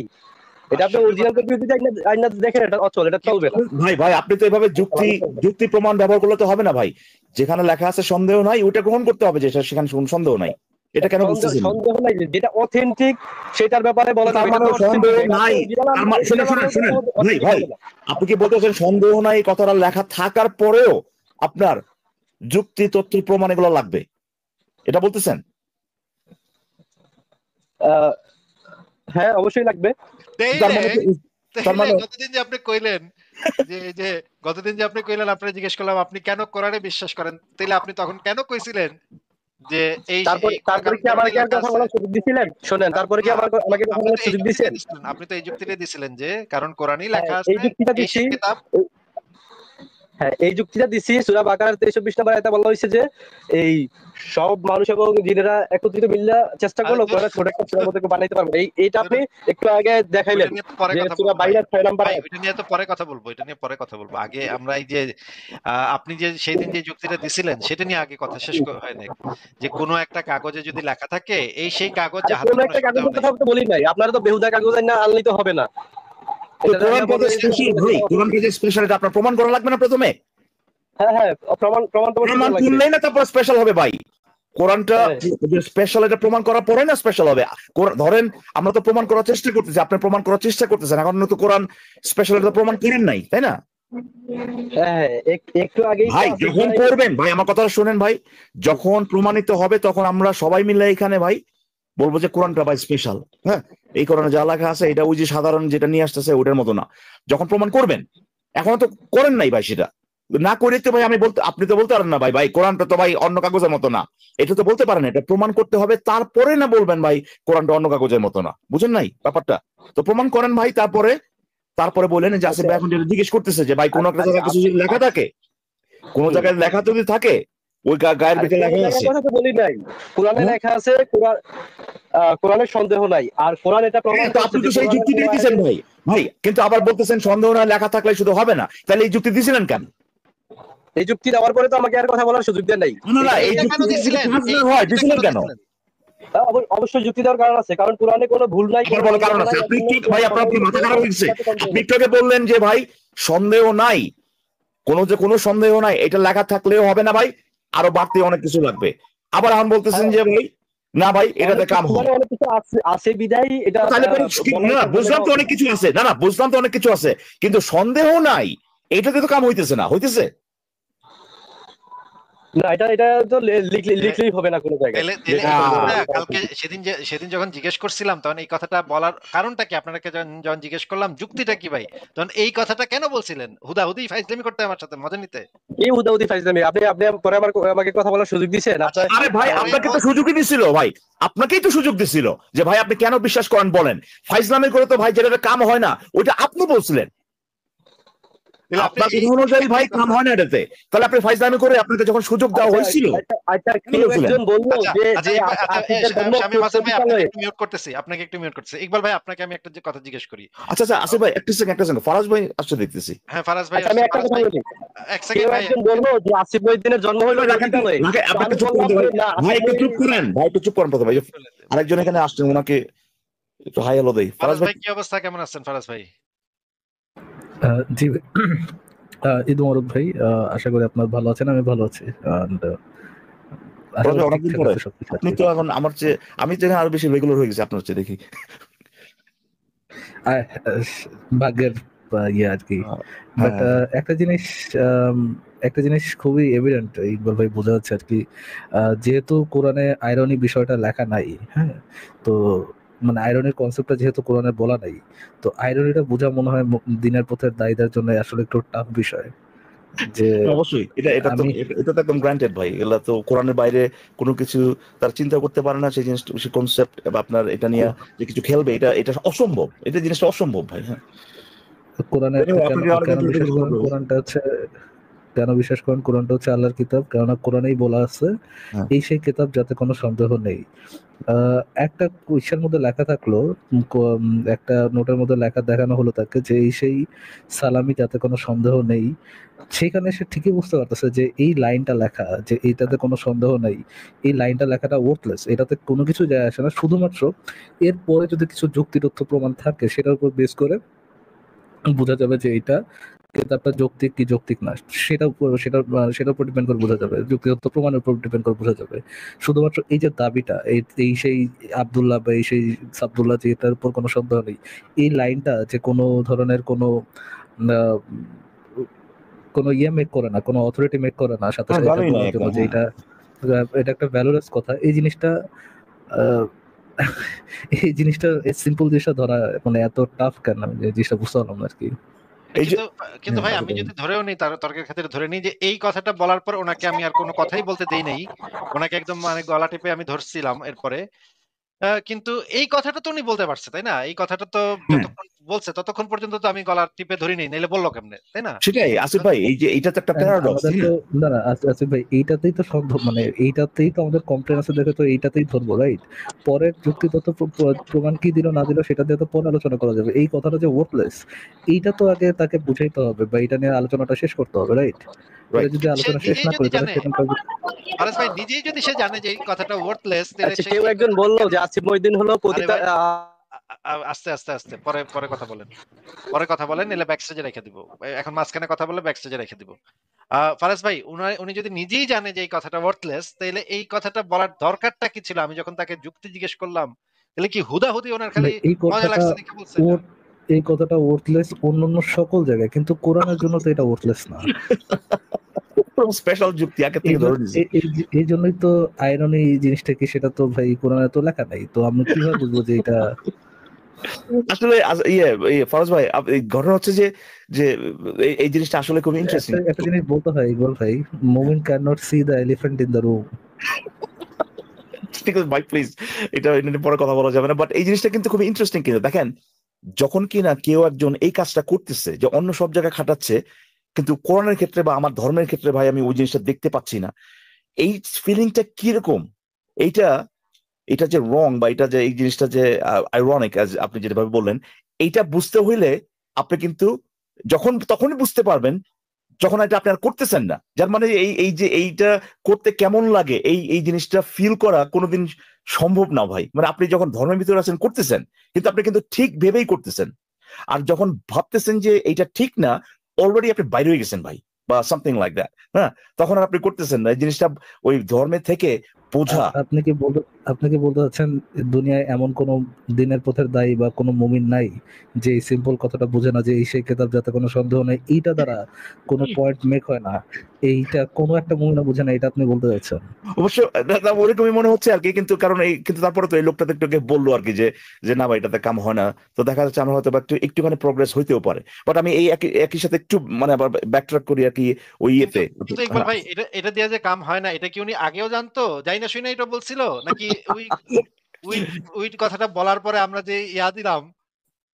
[SPEAKER 2] এটা আপনি
[SPEAKER 1] আশ্চর্য
[SPEAKER 2] অরিজিনাল
[SPEAKER 1] কথা।
[SPEAKER 2] কপি যদি আইনা দেখেন, এটা অচল, এটা
[SPEAKER 1] কি
[SPEAKER 2] চলবে না।
[SPEAKER 3] ভাই ভাই আপনি তো এভাবে যুক্তি যুক্তি প্রমাণ ব্যবহার করলে তো হবে না ভাই, যেখানে লেখা আছে সন্দেহ নাই ওটা গ্রহণ করতে হবে যে সেখানে কোনো সন্দেহ নাই, এটা কেন
[SPEAKER 2] সন্দেহ
[SPEAKER 3] বুঝতেছেন না?
[SPEAKER 2] সন্দেহ নাই যেটা অথেন্টিক সেটার ব্যাপারে বলা
[SPEAKER 3] তার
[SPEAKER 2] যাবে, এটা
[SPEAKER 3] মানে
[SPEAKER 2] তো
[SPEAKER 3] সন্দেহ
[SPEAKER 2] অথেন্টিক। এটা আপনি
[SPEAKER 3] নাই,
[SPEAKER 2] অরিজিনাল
[SPEAKER 3] তার মানে শুনেন শুনেন শুনেন ভাই
[SPEAKER 2] অথেন্টিক
[SPEAKER 3] ভাই,
[SPEAKER 2] হবে না।
[SPEAKER 3] আপনি কি বলতেছেন সন্দেহ নাই এই কথাটা লেখা থাকার পরেও আপনার যুক্তি তথ্য প্রমাণ এগুলো লাগবে, এটা বলতেছেন?
[SPEAKER 2] আহ, হ্যাঁ, অবশ্যই লাগবে।
[SPEAKER 3] তার
[SPEAKER 1] তাইলে
[SPEAKER 3] মানে তার
[SPEAKER 1] তাইলে
[SPEAKER 3] মানে
[SPEAKER 1] গতদিন যে আপনি কইলেন যে এই যে গতদিন যে আপনি কইলেন, আপনারা জিজ্ঞেস করলাম আপনি কেন কোরআনে বিশ্বাস করেন, তাইলে আপনি তখন কেন কইছিলেন যে এই
[SPEAKER 2] তারপরে
[SPEAKER 1] এই
[SPEAKER 2] তারপরে কি
[SPEAKER 1] কোরআনে
[SPEAKER 2] আমাকে আর
[SPEAKER 1] লেখা
[SPEAKER 2] কথা
[SPEAKER 1] আছে?
[SPEAKER 2] বলার সুযোগ দিছিলেন? শোনেন, তারপরে কি
[SPEAKER 1] না,
[SPEAKER 2] আমাকে কথা
[SPEAKER 1] আপনি
[SPEAKER 2] বলার
[SPEAKER 1] তো এই
[SPEAKER 2] সুযোগ
[SPEAKER 1] যুক্তিটাই
[SPEAKER 2] দিছেন?
[SPEAKER 1] দিছিলেন, আপনি তো এই যুক্তিটাই দিছিলেন যে কারণ কোরআনই
[SPEAKER 2] হ্যাঁ,
[SPEAKER 1] লেখা
[SPEAKER 2] এই
[SPEAKER 1] আছে
[SPEAKER 2] যুক্তিটা
[SPEAKER 1] এই
[SPEAKER 2] দিছি।
[SPEAKER 1] সেই কিতাব।
[SPEAKER 2] হ্যাঁ, এই যুক্তিটা দিছি। সূরা বাকারার 23-24 নম্বর আয়াতে বলা হয়েছে যে এই সব মানুষ এবং জিনেরা একত্রিত মিল্লা চেষ্টা
[SPEAKER 1] আরে
[SPEAKER 2] করলো
[SPEAKER 1] ধুর,
[SPEAKER 2] কোরআন ছোট একটা সূরার
[SPEAKER 1] ধুর,
[SPEAKER 2] মধ্যে বানাইতে পারবে। এইটা
[SPEAKER 1] ধুর,
[SPEAKER 2] আপনি একটু আগে
[SPEAKER 1] ওইটা
[SPEAKER 2] দেখাইলেন
[SPEAKER 1] নিয়ে তো পরে
[SPEAKER 2] যে
[SPEAKER 1] কথা
[SPEAKER 2] সূরা
[SPEAKER 1] বলবো ভাই।
[SPEAKER 2] বাইরার 6 নম্বর
[SPEAKER 1] ভাই
[SPEAKER 2] আয়াত।
[SPEAKER 1] ওইটা নিয়ে তো পরে কথা বলবো, এটা নিয়ে পরে কথা বলবো। আগে আমরা এই যে আপনি যে সেই দিন যে যুক্তিটা দিছিলেন সেটা নিয়ে আগে কথা শেষ হয় নাই, যে কোনো একটা কাগজে যদি লেখা থাকে এই সেই কাগজ
[SPEAKER 2] আর
[SPEAKER 1] যাহাতে
[SPEAKER 2] কোন
[SPEAKER 1] কোনো
[SPEAKER 2] একটা
[SPEAKER 1] সন্দেহ
[SPEAKER 2] কাগজের
[SPEAKER 1] নাই।
[SPEAKER 2] কথা তো বলি নাই। আপনারা তো বেহুদা কাগজ না আনলেই তো হবে না।
[SPEAKER 3] তো
[SPEAKER 2] এটা
[SPEAKER 3] কোরআন
[SPEAKER 2] আইনা
[SPEAKER 3] কাজে
[SPEAKER 2] বলবেন যে
[SPEAKER 3] স্পেশাল ভাই, কোরআন কাজে স্পেশাল, এটা আপনার প্রমাণ করা লাগবে না প্রথমে?
[SPEAKER 2] হ্যাঁ, হ্যাঁ, প্রমাণ প্রমাণ তো অবশ্যই
[SPEAKER 3] প্রমাণ
[SPEAKER 2] করা লাগবে।
[SPEAKER 3] কিনলেই না তারপর স্পেশাল হবে ভাই, কোরআনটা
[SPEAKER 2] হ্যাঁ,
[SPEAKER 3] স্পেশাল এটা প্রমাণ করার পরে না স্পেশাল হবে। ধরেন আমরা তো প্রমাণ করার চেষ্টা করতেছি, আপনি প্রমাণ করার চেষ্টা করতেছেন, এখন তো কোরআন স্পেশাল এটা প্রমাণ করেন নাই, তাই না?
[SPEAKER 2] হ্যাঁ, একটু আগেই তো
[SPEAKER 3] ভাই
[SPEAKER 2] আসিফ
[SPEAKER 3] যখন
[SPEAKER 2] ভাই।
[SPEAKER 3] করবেন ভাই, আমার কথা শুনেন ভাই, যখন প্রমাণিত হবে তখন আমরা সবাই মিলে এখানে ভাই বলবো যে কোরআনটা ভাই স্পেশাল। হ্যাঁ, এই কোরআনে যা লেখা আছে এটা ওই যে সাধারণ যেটা নিয়ে আসতেছে ওটার মতো না, যখন প্রমাণ করবেন। এখন তো করেন নাই ভাই, সেটা না করে তো ভাই আমি বলতে, আপনি তো বলতে পারেন না ভাই, ভাই কোরআনটা তো ভাই অন্য কাগজের মতো না, এটা তো বলতে পারেন, এটা প্রমাণ করতে হবে তারপরে না বলবেন ভাই কোরআনটা অন্য কাগজের মতো না, বুঝেন নাই ব্যাপারটা? তো প্রমাণ করেন ভাই, তারপরে তারপরে বললেন যে আসিফ
[SPEAKER 2] আচ্ছা,
[SPEAKER 3] ভাই এখন যেটা জিজ্ঞেস করতেছে যে ভাই কোন একটা
[SPEAKER 2] আচ্ছা,
[SPEAKER 3] জায়গায় কিছু যদি লেখা থাকে, কোন
[SPEAKER 2] হুম।
[SPEAKER 3] জায়গায় লেখা যদি থাকে ওই গায়ের
[SPEAKER 2] আর
[SPEAKER 3] ভিতরে
[SPEAKER 2] কোন
[SPEAKER 3] লেখা
[SPEAKER 2] জায়গার
[SPEAKER 3] আছে।
[SPEAKER 2] কথা তো বলি নাই। কোরআনে
[SPEAKER 3] হ্যাঁ?
[SPEAKER 2] লেখা আছে, কোরআনের সন্দেহ নাই। আর কোরআন এটা প্রমাণ
[SPEAKER 3] হ্যাঁ, তো
[SPEAKER 2] করছে
[SPEAKER 3] আপনি
[SPEAKER 2] যে
[SPEAKER 3] তো সেই
[SPEAKER 2] কোরআনের কোন
[SPEAKER 3] যুক্তিটাই দিচ্ছেন
[SPEAKER 2] আয়াতে।
[SPEAKER 3] ভাই। ভাই কিন্তু আবার বলতেছেন সন্দেহ না লেখা থাকলে শুধু হবে না, তাহলে এই যুক্তি দিছিলেন কেন?
[SPEAKER 2] এই যুক্তি দেওয়ার পরে তো আমাকে আর কথা বলার সুযোগ দেন নাই।
[SPEAKER 3] না না,
[SPEAKER 2] এটা
[SPEAKER 3] এই
[SPEAKER 1] এইটা কেন
[SPEAKER 3] যুক্তি যদি
[SPEAKER 1] দিছিলেন,
[SPEAKER 3] কাজ
[SPEAKER 1] এই
[SPEAKER 3] না হয়
[SPEAKER 1] যুক্তিটা
[SPEAKER 3] দিছিলেন
[SPEAKER 1] কেন
[SPEAKER 3] কেন?
[SPEAKER 1] দিছিলেন?
[SPEAKER 2] অবশ্যই যুক্তি দেওয়ার কারণ আছে, কারণ কোরআনে কোনো ভুল নাই,
[SPEAKER 3] আবার
[SPEAKER 2] কোনো
[SPEAKER 3] বড়
[SPEAKER 2] সন্দেহ
[SPEAKER 3] কারণ আছে,
[SPEAKER 2] নাই।
[SPEAKER 3] আপনি
[SPEAKER 2] এজন্য
[SPEAKER 3] কি ভাই, আপনার কি মাথা খারাপ হয়ে গেছে?
[SPEAKER 2] এটাতে সন্দেহ
[SPEAKER 3] আপনি
[SPEAKER 2] নেই।
[SPEAKER 3] একটু আগে বললেন যে ভাই সন্দেহ নাই, কোনো সন্দেহ নাই, এটা লেখা থাকলেও হবে না ভাই, আরো বাড়তি অনেক কিছু লাগবে। আবার এখন বলতেছেন
[SPEAKER 2] হ্যাঁ,
[SPEAKER 3] যে ভাই না ভাই এটাতে
[SPEAKER 2] অনেক
[SPEAKER 3] কাম
[SPEAKER 2] কিছু
[SPEAKER 3] হয়।
[SPEAKER 2] মানে অনেক কিছু আছে বিদায় এটা
[SPEAKER 3] তাহলে পরে
[SPEAKER 2] বলা
[SPEAKER 3] না না,
[SPEAKER 2] হয়েছে
[SPEAKER 3] বুঝলাম
[SPEAKER 2] বলাটা
[SPEAKER 3] তো
[SPEAKER 2] অসম্ভব।
[SPEAKER 3] অনেক কিছু আছে, না না বুঝলাম তো অনেক কিছু আছে, কিন্তু সন্দেহ নাই এটাতে তো কাম হইতেছে না, হইতেছে?
[SPEAKER 2] না, এটা তো
[SPEAKER 1] তাহলে
[SPEAKER 2] লিখলেই হবে না কোনো জায়গায়
[SPEAKER 1] তাহলে
[SPEAKER 2] যে
[SPEAKER 1] তাহলে
[SPEAKER 2] এটা
[SPEAKER 1] এই
[SPEAKER 2] সন্দেহ
[SPEAKER 1] কথাটা
[SPEAKER 2] নাই।
[SPEAKER 1] কালকে সেদিন যখন জিজ্ঞেস করছিলাম তখন এই কথাটা বলার কারণটা কি, আপনাকে যখন জিজ্ঞেস করলাম যুক্তিটা কি ভাই, তখন এই কথাটা কেন বলছিলেন? হুদাহুদি ফাইজলামি করতে আমার সাথে মজা নিতে?
[SPEAKER 2] এই উদাউদি ফাইজলামি। আপনি আপনি পরে আমাকে কথা বলার সুযোগ দিছেন
[SPEAKER 1] আচ্ছা,
[SPEAKER 2] আপনার।
[SPEAKER 3] আরে ভাই
[SPEAKER 1] পরে
[SPEAKER 3] আপনাকে তো সুযোগই দিছিল ভাই, আপনাকেই তো সুযোগ দিছিল যে ভাই আপনি কেন বিশ্বাস করেন বলেন, ফাইজলামি করে তো ভাই যেটা কাম হয় না ওইটা আপনি বলছিলেন।
[SPEAKER 1] তাহলে আপনি
[SPEAKER 3] আপনার কথা অনুযায়ী ভাই কাম হয় না এটাতে, তাহলে আপনি ফাইজলামি করে আপনাকে যখন সুযোগ দেওয়া
[SPEAKER 2] আচ্ছা
[SPEAKER 3] হয়েছিল
[SPEAKER 2] আচ্ছা আচ্ছা,
[SPEAKER 3] কেন
[SPEAKER 2] কেউ
[SPEAKER 3] বলছিলেন?
[SPEAKER 2] একজন বললো
[SPEAKER 1] আচ্ছা
[SPEAKER 2] যে
[SPEAKER 1] আচ্ছা
[SPEAKER 2] যে
[SPEAKER 1] ইকবাল, আচ্ছা
[SPEAKER 2] আসিফের জন্ম
[SPEAKER 1] শামীম হাসান ভাই, আপনাকে
[SPEAKER 2] পতিতালয়ে।
[SPEAKER 1] একটু মিউট করতেছি, আপনাকে একটু মিউট করতেছি। ইকবাল ভাই, আপনাকে আমি একটা যে কথা জিজ্ঞেস করি।
[SPEAKER 3] আচ্ছা আচ্ছা আসিফ ভাই একটা সেকেন্ড ফারাজ ভাই আসছে দেখতেছি।
[SPEAKER 1] হ্যাঁ, ফারাজ ভাই
[SPEAKER 2] আচ্ছা আমি
[SPEAKER 1] আসছে।
[SPEAKER 2] একটা
[SPEAKER 1] ফারাজ
[SPEAKER 2] কথা
[SPEAKER 1] ভাই,
[SPEAKER 2] বলি,
[SPEAKER 1] এক
[SPEAKER 2] কেউ
[SPEAKER 1] সেকেন্ড ভাই,
[SPEAKER 2] একজন বললো যে আসিফ মহিউদ্দিনের জন্ম হইলো
[SPEAKER 3] ভাই রাখেন তো,
[SPEAKER 2] পতিতালয়ে, তো
[SPEAKER 3] আপনি
[SPEAKER 2] আমি
[SPEAKER 3] একটু চুপ
[SPEAKER 2] বললাম
[SPEAKER 3] করতে ভাই,
[SPEAKER 2] যে না
[SPEAKER 3] ভাই
[SPEAKER 2] আসিফ
[SPEAKER 3] একটু চুপ করেন, ভাই একটু চুপ করেন প্রথমে ভাই, আরেকজন এখানে আসছেন ওনাকে একটু হাই হ্যালো দেই। ফারাজ
[SPEAKER 1] ফারাজ
[SPEAKER 3] ভাই
[SPEAKER 1] ভাই কি অবস্থা, কেমন আছেন ফারাজ ভাই?
[SPEAKER 4] জি ভাই। ঈদ মোবারক ভাই। আশা করি আপনার ভালো আছেন, আমি ভালো আছি। And, আশা
[SPEAKER 3] ফারাজ
[SPEAKER 4] করি
[SPEAKER 3] ভাই অনেকদিন
[SPEAKER 4] ঠিকঠাক
[SPEAKER 3] পরে,
[SPEAKER 4] আছে সবকিছু আর
[SPEAKER 3] আপনি
[SPEAKER 4] কি।
[SPEAKER 3] তো এখন আমার চেয়ে, আমি তো এখানে আরো বেশি রেগুলার হয়ে গেছি আপনার চেয়ে দেখি।
[SPEAKER 4] আহ, ভাগ্যের ইয়ে আর কি। বাট
[SPEAKER 3] হ্যাঁ
[SPEAKER 4] একটা জিনিস আম, একটা জিনিস খুবই এভিডেন্ট ইকবাল ভাই, বোঝা যাচ্ছে আর কি। যেহেতু কোরআনে আইরনি বিষয়টা লেখা নাই, হ্যাঁ, তো মানে আইরনির কনসেপ্টটা যেহেতু কোরআনে বলা নাই, তো আইরনিটা বোঝা মনে হয় দিনের পথের দায়ীদের জন্য আসলে একটু টাফ বিষয়। যে
[SPEAKER 3] অবশ্যই, এটা তো
[SPEAKER 4] আমি
[SPEAKER 3] এটা তো একদম গ্রান্টেড ভাই, এগুলা তো কোরআনের বাইরে কোনো কিছু তার চিন্তা করতে পারে না, সেই জিনিস সেই কনসেপ্ট বা আপনার এটা নিয়ে যে কিছু খেলবে, এটা এটা অসম্ভব, এটা জিনিসটা অসম্ভব ভাই। হ্যাঁ
[SPEAKER 4] কোরআনে
[SPEAKER 3] Anyway,
[SPEAKER 4] কেন
[SPEAKER 3] আপনাকে অনেক
[SPEAKER 4] কেন বিশ্বাস
[SPEAKER 3] ইন্ট্রোডিউস
[SPEAKER 4] করেন
[SPEAKER 3] করবো।
[SPEAKER 4] কোরআনটা হচ্ছে, কেন বিশ্বাস করেন কোরআনটা হচ্ছে আল্লাহর কিতাব? কেননা কোরআনেই বলা আছে
[SPEAKER 3] হ্যাঁ
[SPEAKER 4] এই সেই কিতাব যাতে কোনো সন্দেহ নেই। একটা কুইসের মধ্যে লেখা থাকলো, একটা নোটের মধ্যে লেখা দেখানো হলো তাকে যে এই সেই সালামি যাতে কোনো সন্দেহ নেই, সেখানে সে ঠিকই বুঝতে পারতেছে যে এই লাইনটা লেখা যে এইটাতে কোনো সন্দেহ নেই, এই লাইনটা লেখাটা ওয়ার্থলেস, এটাতে কোনো কিছু যায় আসে না, শুধুমাত্র এরপরে যদি কিছু যুক্তি তথ্য প্রমাণ থাকে সেটার উপর বেস করে বোঝা যাবে যে এটা কিতাবটা যৌক্তিক কি যৌক্তিক না, সেটার উপর ডিপেন্ড করে বোঝা যাবে, যুক্তিগত প্রমাণের উপর ডিপেন্ড করে বোঝা যাবে। শুধুমাত্র এই যে দাবিটা, এই সেই আব্দুল্লাহ বা এই সেই সাবদুল্লাহ, যে এটার উপর কোনো সন্দেহ নেই, এই লাইনটা যে কোনো ধরনের আহ, কোনো ইয়ে মেক করে না, কোনো অথরিটি মেক করে না সাথে
[SPEAKER 3] হ্যাঁ,
[SPEAKER 4] সাথে এটা
[SPEAKER 3] ভালোই না
[SPEAKER 4] বলার জন্য
[SPEAKER 3] একটা,
[SPEAKER 4] যে
[SPEAKER 3] হ্যাঁ।
[SPEAKER 4] এটা একটা ভ্যালুলেস কথা, এই জিনিসটা আহ, এই জিনিসটা সিম্পল জিনিসটা ধরা মানে এত টাফ কেন, আমি এই জিনিসটা বুঝতে পারলাম না আর কি।
[SPEAKER 3] এই যে
[SPEAKER 1] কিন্তু কিন্তু
[SPEAKER 3] হ্যাঁ
[SPEAKER 1] ভাই,
[SPEAKER 3] আচ্ছা
[SPEAKER 1] আমি
[SPEAKER 3] বলুন।
[SPEAKER 1] যদি ধরেও নিই, তার তর্কের খাতিরে ধরে নিই যে এই কথাটা বলার পর ওনাকে আমি আর কোনো কথাই বলতে দেই নাই, ওনাকে একদম মানে গলা টিপে আমি ধরছিলাম এরপরে। কিন্তু এই কথাটা তো উনি বলতে পারছে, তাই না? এই কথাটা তো
[SPEAKER 3] হ্যাঁ
[SPEAKER 1] যতক্ষণ বলছে ততক্ষণ পর্যন্ত তো আমি গলা টিপে ধরি নাই, নাইলে বললো কেমনে, তাই না?
[SPEAKER 3] সেটাই আসিফ ভাই, এই যে এইটা তো একটা
[SPEAKER 4] And
[SPEAKER 3] প্যারাডক্স,
[SPEAKER 4] আমাদের তো
[SPEAKER 3] হ্যাঁ।
[SPEAKER 4] না না আসিফ ভাই, এইটাতেই তো সম্ভব, মানে এইটাতেই তো আমাদের কমপ্লেন আছে দেখে তো এইটাতেই ধরবো, রাইট? পরের যুক্তিগত প্রমাণ কি দিল না দিল সেটা দিয়ে তো পরে আলোচনা করা যাবে। এই কথাটা যে ওয়ার্থলেস, এইটা তো আগে তাকে বুঝাইতে হবে বা এটা নিয়ে আলোচনাটা শেষ করতে হবে, রাইট? এটা
[SPEAKER 3] রাইট।
[SPEAKER 4] যদি
[SPEAKER 1] সে
[SPEAKER 4] আলোচনা শেষ
[SPEAKER 1] নিজেই
[SPEAKER 4] না
[SPEAKER 1] যদি
[SPEAKER 4] করি তাহলে
[SPEAKER 1] জানে,
[SPEAKER 4] সেখানকার
[SPEAKER 1] ফারাজ ভাই নিজেই যদি সে জানে যে এই কথাটা ওয়ার্থলেস, তাহলে
[SPEAKER 2] আচ্ছা
[SPEAKER 1] সে
[SPEAKER 2] কেউ
[SPEAKER 1] এই
[SPEAKER 2] একজন
[SPEAKER 1] কথাটা
[SPEAKER 2] বললো
[SPEAKER 1] কেন?
[SPEAKER 2] যে আসিফ মহিউদ্দিন হলো
[SPEAKER 1] আরে
[SPEAKER 2] পতিতা
[SPEAKER 1] ভাই, আস্তে আস্তে আস্তে, পরে পরে কথা বলেন, পরে কথা বলেন, এলে ব্যাক স্টেজে রেখে দিব। এখন মাঝখানে কথা বলে ব্যাক স্টেজে রেখে দিব। ফারাজ ভাই, উনি যদি নিজেই জানে যে এই কথাটা ওয়ার্থলেস, তাহলে এই কথাটা বলার দরকারটা কি ছিল? আমি যখন তাকে যুক্তি জিজ্ঞেস করলাম, তাহলে কি হুদাহুদি ওনার খালি
[SPEAKER 4] ভাই, এই
[SPEAKER 1] মজা
[SPEAKER 4] কথাটা
[SPEAKER 1] লাগছে দেখে বলছে এটা?
[SPEAKER 4] এই কথাটা ওয়ার্থলেস অন্যান্য সকল জায়গায়, কিন্তু কোরআনের জন্য তো এটা ওয়ার্থলেস না।
[SPEAKER 3] স্পেশাল যুক্তি আগে থেকে ধরে নিছি।
[SPEAKER 4] এই জন্যই তো আয়রনি জিনিসটা কি সেটা তো ভাই কোরআনে তো লেখা নাই, তো আমি কিভাবে বুঝবো যে এটা
[SPEAKER 3] আসলে ইয়ে ফরজ ভাই, এই ঘটনা হচ্ছে যে যে এই জিনিসটা আসলে খুব ইন্টারেস্টিং।
[SPEAKER 4] একটা জিনিস বলতে হয় ইকবাল ভাই, মুমিন can not C the elephant in the room.
[SPEAKER 3] ঠিক আছে ভাই, প্লিজ, এটা নিয়ে পরে কথা বলা যাবে না, বাট এই জিনিসটা কিন্তু খুব ইন্টারেস্টিং। কিন্তু দেখেন, যখন কিনা কেউ একজন এই কাজটা করতেছে, যে অন্য সব জায়গায় খাটাচ্ছে, কিন্তু কোরআনের ক্ষেত্রে বা আমার ধর্মের ক্ষেত্রে ভাই আমি ওই জিনিসটা দেখতে পাচ্ছি না, এই ফিলিংটা কিরকম, এইটা এটা যে রং বা এটা যে এই জিনিসটা যে আইরনিক, আপনি যেভাবে বললেন, এইটা বুঝতে হইলে আপনি কিন্তু তখনই বুঝতে পারবেন যখন এটা আপনি আর করতেছেন না। যার মানে এই এই যে এইটা করতে কেমন লাগে, এই এই জিনিসটা ফিল করা কোনোদিন সম্ভব না ভাই। মানে আপনি যখন ধর্মের ভিতরে আছেন করতেছেন, কিন্তু আপনি কিন্তু ঠিক ভেবেই করতেছেন, আর যখন ভাবতেছেন যে এইটা ঠিক না, অলরেডি আপনি বাইরে হয়ে গেছেন ভাই, বা সামথিং লাইক দ্যাট, হ্যাঁ, তখন আর আপনি করতেছেন না এই জিনিসটা। ওই ধর্মের থেকে বোঝা।
[SPEAKER 4] আপনি কি বলতে চাচ্ছেন দুনিয়ায় এমন কোন দিনের পথের দায়ী বা কোনো মুমিন নাই যে এই সিম্পল কথাটা বুঝে না যে এই সেই কিতাব যাতে কোনো সন্দেহ নেই, এইটা দ্বারা কোনো পয়েন্ট মেক হয় না, এইটা কোনো একটা মুমিনা বুঝে না, এটা আপনি বলতে চাচ্ছেন?
[SPEAKER 3] অবশ্য ওরকমই মনে হচ্ছে আর কি, কিন্তু কারণ এই কিন্তু তারপরে তো এই লোকটা তো একটু আগে বললো আর কি যে যে না ভাই এটাতে কাম হয় না, তো দেখা যাচ্ছে আমার হয়তো বা একটুখানি প্রোগ্রেস হইতেও পারে, বাট আমি এই একই সাথে একটু মানে আবার ব্যাকট্র্যাক করি আর কি ওই
[SPEAKER 1] কিন্তু
[SPEAKER 3] ইয়েতে।
[SPEAKER 1] কিন্তু ইকবাল ভাই, এটা এটা দিয়ে যে কাম হয় না, এটা কি উনি আগেও জানতো, যাই না শুনে এটা বলছিল, নাকি ওই ওই ওই কথাটা বলার পরে আমরা যে ইয়া দিলাম,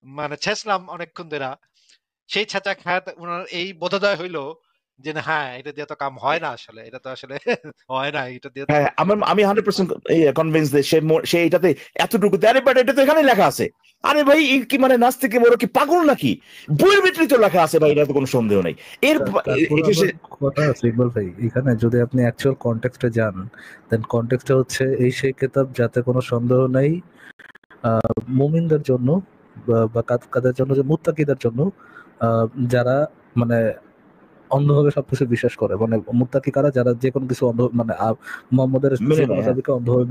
[SPEAKER 1] মানে ছেঁচলাম অনেকক্ষণ ধরে, সেই ছেঁচা খায় ওনার এই বোধোদয় হইলো যে না, হ্যাঁ এটা দিয়ে তো কাম হয় না, আসলে এটা তো আসলে হয় না, এটা দিয়ে তো
[SPEAKER 3] হ্যাঁ, আমি 100% কনভিন্স যে সে এটাতে এতটুকু আরে বাট এটা তো এখানে লেখা আছে। আরে ভাই এই কি মানে নাস্তিকে বড় কি পাগল নাকি? বইয়ের ভিতরে তো লেখা আছে ভাই, এটা তো কোনো সন্দেহ নেই। এর
[SPEAKER 4] তারপর
[SPEAKER 3] এটা
[SPEAKER 4] আবার কথা আছে ইকবাল ভাই, এখানে যদি আপনি অ্যাকচুয়াল কনটেক্সটে যান, দেন কনটেক্সটটা হচ্ছে এই সেই কিতাব যাতে কোনো সন্দেহ নেই মুমিনদের জন্য বা কাদের জন্য, যে মুত্তাকিদের জন্য, যারা মানে অন্ধভাবে সবকিছু বিশ্বাস করে। মানে মুত্তাকি কারা? যারা যে কোনো কিছু অন্ধ মানে মুহাম্মদের
[SPEAKER 3] মেনে
[SPEAKER 4] যে কোনো
[SPEAKER 3] নেয়। হ্যাঁ,
[SPEAKER 4] দাবিকে অন্ধভাবে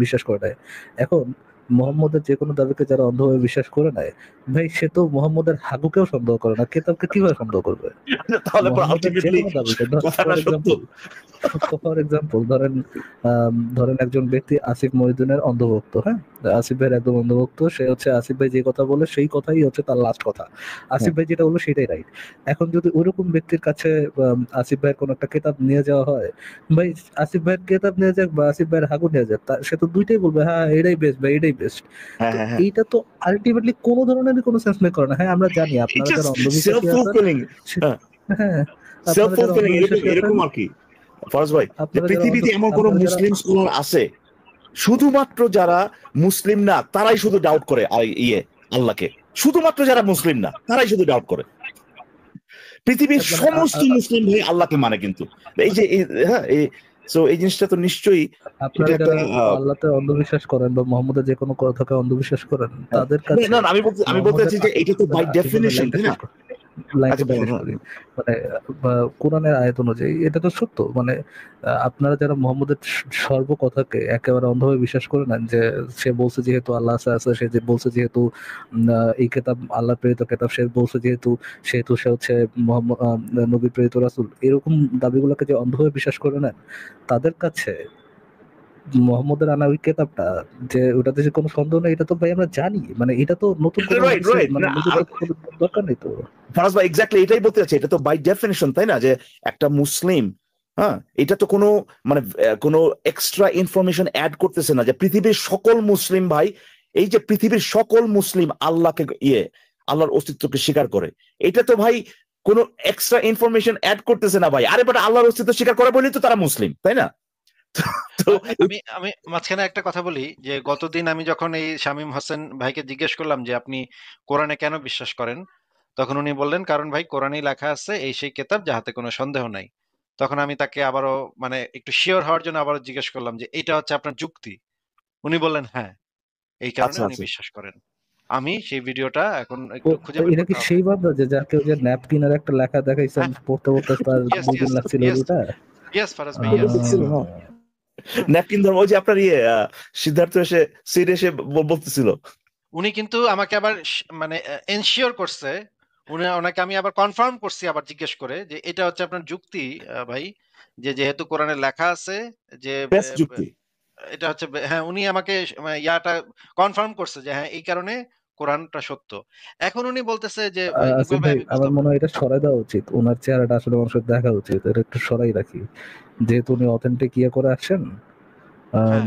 [SPEAKER 4] বিশ্বাস করে নেয়। এখন মুহাম্মদের যে কোনো দাবিকে যারা অন্ধভাবে বিশ্বাস করে নেয়, ভাই সে তো মুহাম্মদের হাগুকেও সন্দেহ করে না, কেতাবকে কিভাবে সন্দেহ করবে?
[SPEAKER 3] তাহলে পর
[SPEAKER 4] মুহাম্মদের যে
[SPEAKER 3] আলটিমেটলি
[SPEAKER 4] কোনো দাবিকে
[SPEAKER 3] কথাটা সত্য।
[SPEAKER 4] ফর এক্সাম্পল ধরেন একজন ব্যক্তি আসিফ মহিউদ্দিনের অন্ধভক্ত, হ্যাঁ, আসিফ ভাইয়ের একদম অন্ধভক্ত, সে হচ্ছে আসিফ ভাই যে কথা বলে সেই কথাই হচ্ছে তার লাস্ট কথা, আসিফ ভাই যেটা বললো সেটাই রাইট। এখন যদি ওইরকম ব্যক্তির কাছে আসিফ ভাইয়ের কোন একটা কিতাব নিয়ে যাওয়া হয়, ভাই আসিফ ভাইয়ের কিতাব নিয়ে যাক বা আসিফ ভাইয়ের হাগু নিয়ে যাক, সে তো দুইটাই বলবে হ্যাঁ এটাই বেস্ট ভাই, এটাই বেস্ট।
[SPEAKER 3] হ্যাঁ,
[SPEAKER 4] তো
[SPEAKER 3] হ্যাঁ, হ্যাঁ,
[SPEAKER 4] এইটা তো আলটিমেটলি কোনো ধরনেরই কোনো সেন্স মেক করে না। হ্যাঁ আমরা জানি আপনারা
[SPEAKER 3] এটা
[SPEAKER 4] যারা
[SPEAKER 3] সেলফ
[SPEAKER 4] অন্ধবিশ্বাসী আছেন,
[SPEAKER 3] ফুলফিলিং।
[SPEAKER 4] সে- হ্যাঁ
[SPEAKER 3] সেলফ
[SPEAKER 4] আপনারা যারা
[SPEAKER 3] ফুলফিলিং এরকম
[SPEAKER 4] অন্ধবিশ্বাসী আছেন,
[SPEAKER 3] এরকম আর কি। ফরজ ভাই, যে
[SPEAKER 4] আপনারা যারা
[SPEAKER 3] পৃথিবীতে এমন কোন
[SPEAKER 4] আপনারা যারা
[SPEAKER 3] মুসলিম স্কলার আছে শুধুমাত্র যারা মুসলিম না তারাই শুধু ডাউট করে আল্লাহকে, শুধুমাত্র যারা মুসলিম না তারাই শুধু ডাউট করে। পৃথিবীর
[SPEAKER 4] মানে
[SPEAKER 3] সমস্ত মুসলিম ভাই আল্লাহকে মানে, কিন্তু এই যে হ্যাঁ সো এই জিনিসটা তো নিশ্চয়ই এটা
[SPEAKER 4] আপনারা
[SPEAKER 3] একটা
[SPEAKER 4] যারা আল্লাহতে অন্ধবিশ্বাস করেন বা মোহাম্মদের যে কোনো কথাকে অন্ধবিশ্বাস করেন, তাদের কাছে
[SPEAKER 3] না না, আমি বলতে চাচ্ছি যে এটা তো বাই ডেফিনিশন, তাই না?
[SPEAKER 4] লাইনটা
[SPEAKER 3] আচ্ছা ভাই,
[SPEAKER 4] শেষ
[SPEAKER 3] হ্যাঁ।
[SPEAKER 4] করি। মানে কোরআনের আয়াত অনুযায়ী এটা তো সত্য। মানে আপনারা যারা মোহাম্মদের সর্ব কথাকে একেবারে অন্ধভাবে বিশ্বাস করে নেন, যে সে বলছে যেহেতু আল্লাহ আছে, সে যে বলছে যেহেতু এই কিতাব আল্লাহ প্রেরিত কিতাব, সে বলছে যেহেতু সেহেতু সে হচ্ছে মোহাম্মদ নবী প্রেরিত রাসূল, এরকম দাবিগুলোকে যে অন্ধভাবে বিশ্বাস করে নেন, তাদের কাছে মোহাম্মদের আনা ওই কেতাবটা যে ওটাতে যে কোনো সন্দেহ নেই, এটা তো ভাই আমরা জানি। মানে এটা তো নতুন করে
[SPEAKER 3] রাইট রাইট,
[SPEAKER 4] মানে নতুন করে দরকার নেই তো।
[SPEAKER 3] ফারাজ ভাই এক্স্যাক্টলি এটাই বলতে চাচ্ছি, এটা তো বাই ডেফিনিশন, তাই না? যে একটা মুসলিম, হ্যাঁ, এটা তো কোনো মানে কোনো এক্সট্রা ইনফরমেশন অ্যাড করতেছে না যে পৃথিবীর সকল মুসলিম ভাই, এই যে পৃথিবীর সকল মুসলিম আল্লাহকে আল্লাহর অস্তিত্বকে স্বীকার করে, এটা তো ভাই কোনো এক্সট্রা ইনফরমেশন অ্যাড করতেছে না ভাই। আরে বাট আল্লাহর অস্তিত্ব স্বীকার করে বলেই তো তারা মুসলিম, তাই না? তো
[SPEAKER 1] আমি আমি মাঝখানে একটা কথা বলি, যে গতদিন আমি যখন এই শামীম হোসেন ভাইকে জিজ্ঞেস করলাম যে আপনি কোরআনে কেন বিশ্বাস করেন, তখন উনি বললেন কারণ ভাই কোরআনেই লেখা আছে এই সেই কেতাব যাহাতে কোনো সন্দেহ নাই। তখন আমি তাকে আবারও মানে একটু শিওর হওয়ার জন্য আবারও জিজ্ঞেস করলাম যে এটা হচ্ছে আপনার যুক্তি? উনি বললেন হ্যাঁ, এই কারণে
[SPEAKER 3] আচ্ছা
[SPEAKER 1] উনি
[SPEAKER 3] আচ্ছা,
[SPEAKER 1] বিশ্বাস করেন। আমি সেই ভিডিওটা এখন
[SPEAKER 4] ও
[SPEAKER 1] একটু খুঁজে বের
[SPEAKER 4] এটা কি
[SPEAKER 1] করতে হবে।
[SPEAKER 4] সেই বান্দা যে যাকে ওই যে ন্যাপকিনের একটা লেখা দেখাইছেন,
[SPEAKER 1] হ্যাঁ,
[SPEAKER 4] পড়তে পড়তে তার
[SPEAKER 1] ইয়েস
[SPEAKER 4] দুদিন
[SPEAKER 1] ইয়েস
[SPEAKER 4] লাগছিল
[SPEAKER 1] ইয়েস
[SPEAKER 4] ওইটা?
[SPEAKER 1] ইয়েস ফারাজ ভাই,
[SPEAKER 3] ওটা
[SPEAKER 1] ইয়েস।
[SPEAKER 3] দেখছিল, হ্যাঁ। ন্যাপকিন ধর্ম, ওই যে আপনার সিদ্ধার্থ এসে সিট এসে বলতেছিল।
[SPEAKER 1] উনি কিন্তু আমাকে আবার মানে এনশিওর করছে, ওনাকে আমি আবার কনফার্ম করছি আবার জিজ্ঞেস করে যে এটা হচ্ছে আপনার যুক্তি ভাই, যে যেহেতু কোরআনে লেখা আছে যে
[SPEAKER 3] বেস্ট যুক্তি।
[SPEAKER 1] এটা হচ্ছে হ্যাঁ, উনি আমাকে মানে ইয়াটা কনফার্ম করছে যে হ্যাঁ এই কারণে কোরআনটা সত্য। এখন উনি বলতেছে যে
[SPEAKER 4] আসিফ
[SPEAKER 1] ইকবাল ভাই
[SPEAKER 4] ভাই
[SPEAKER 1] আমি বুঝতে
[SPEAKER 4] আমার মনে হয় এটা সরাই দেওয়া উচিত, ওনার চেহারাটা আসলে মানুষের দেখা উচিত, এটা একটু সরাই রাখি, যেহেতু উনি অথেন্টিক ইয়ে করে আসছেন।
[SPEAKER 1] হ্যাঁ,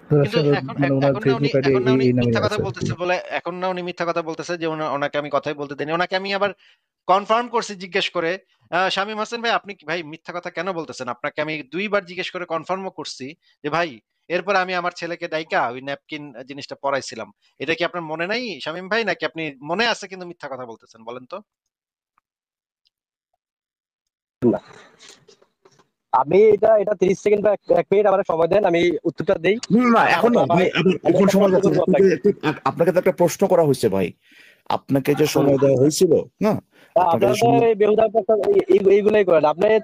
[SPEAKER 1] কিন্তু
[SPEAKER 4] আসলে
[SPEAKER 1] এখন
[SPEAKER 4] মানে ওনার
[SPEAKER 1] এখন না উনি
[SPEAKER 4] ফেসবুক আইডি
[SPEAKER 1] এখন না উনি
[SPEAKER 4] এই নামে
[SPEAKER 1] মিথ্যা কথা
[SPEAKER 4] আছে আর কি।
[SPEAKER 1] বলতেছে বলে, এখন না উনি মিথ্যা কথা বলতেছে যে ওনাকে আমি কথাই বলতে দেনি। ওনাকে আমি আবার কনফার্ম করছি জিজ্ঞেস করে, শামীম হোসেন ভাই আপনি কি ভাই মিথ্যা কথা কেন বলতেছেন? আপনাকে আমি দুইবার জিজ্ঞেস করে কনফার্মও করছি যে ভাই এরপর আমি আমার ছেলেকে ডাইকা ওই ন্যাপকিন জিনিসটা পড়াইছিলাম। এটা কি আপনার মনে নাই শামীম ভাই, নাকি আপনি মনে আছে কিন্তু মিথ্যা কথা বলতেছেন? বলেন তো।
[SPEAKER 2] না, আমি এটা 30 সেকেন্ড বা 1 মিনিট আমার সময় দেন, আমি উত্তরটা দেই।
[SPEAKER 3] না এখন না ভাই,
[SPEAKER 2] আমি
[SPEAKER 3] এখন
[SPEAKER 2] একটা
[SPEAKER 3] সময়
[SPEAKER 2] প্রশ্ন
[SPEAKER 3] যাচ্ছে।
[SPEAKER 2] করবো আপনাকে।
[SPEAKER 3] আপনাকে তো একটা প্রশ্ন করা হয়েছে ভাই, আপনাকে যে সময় দেওয়া হয়েছিল না, আপনাকে
[SPEAKER 2] আপনারা
[SPEAKER 3] যে
[SPEAKER 2] তো
[SPEAKER 3] সময়,
[SPEAKER 2] এই বেহুদা প্রশ্ন এইগুলাই করেন। আপনারা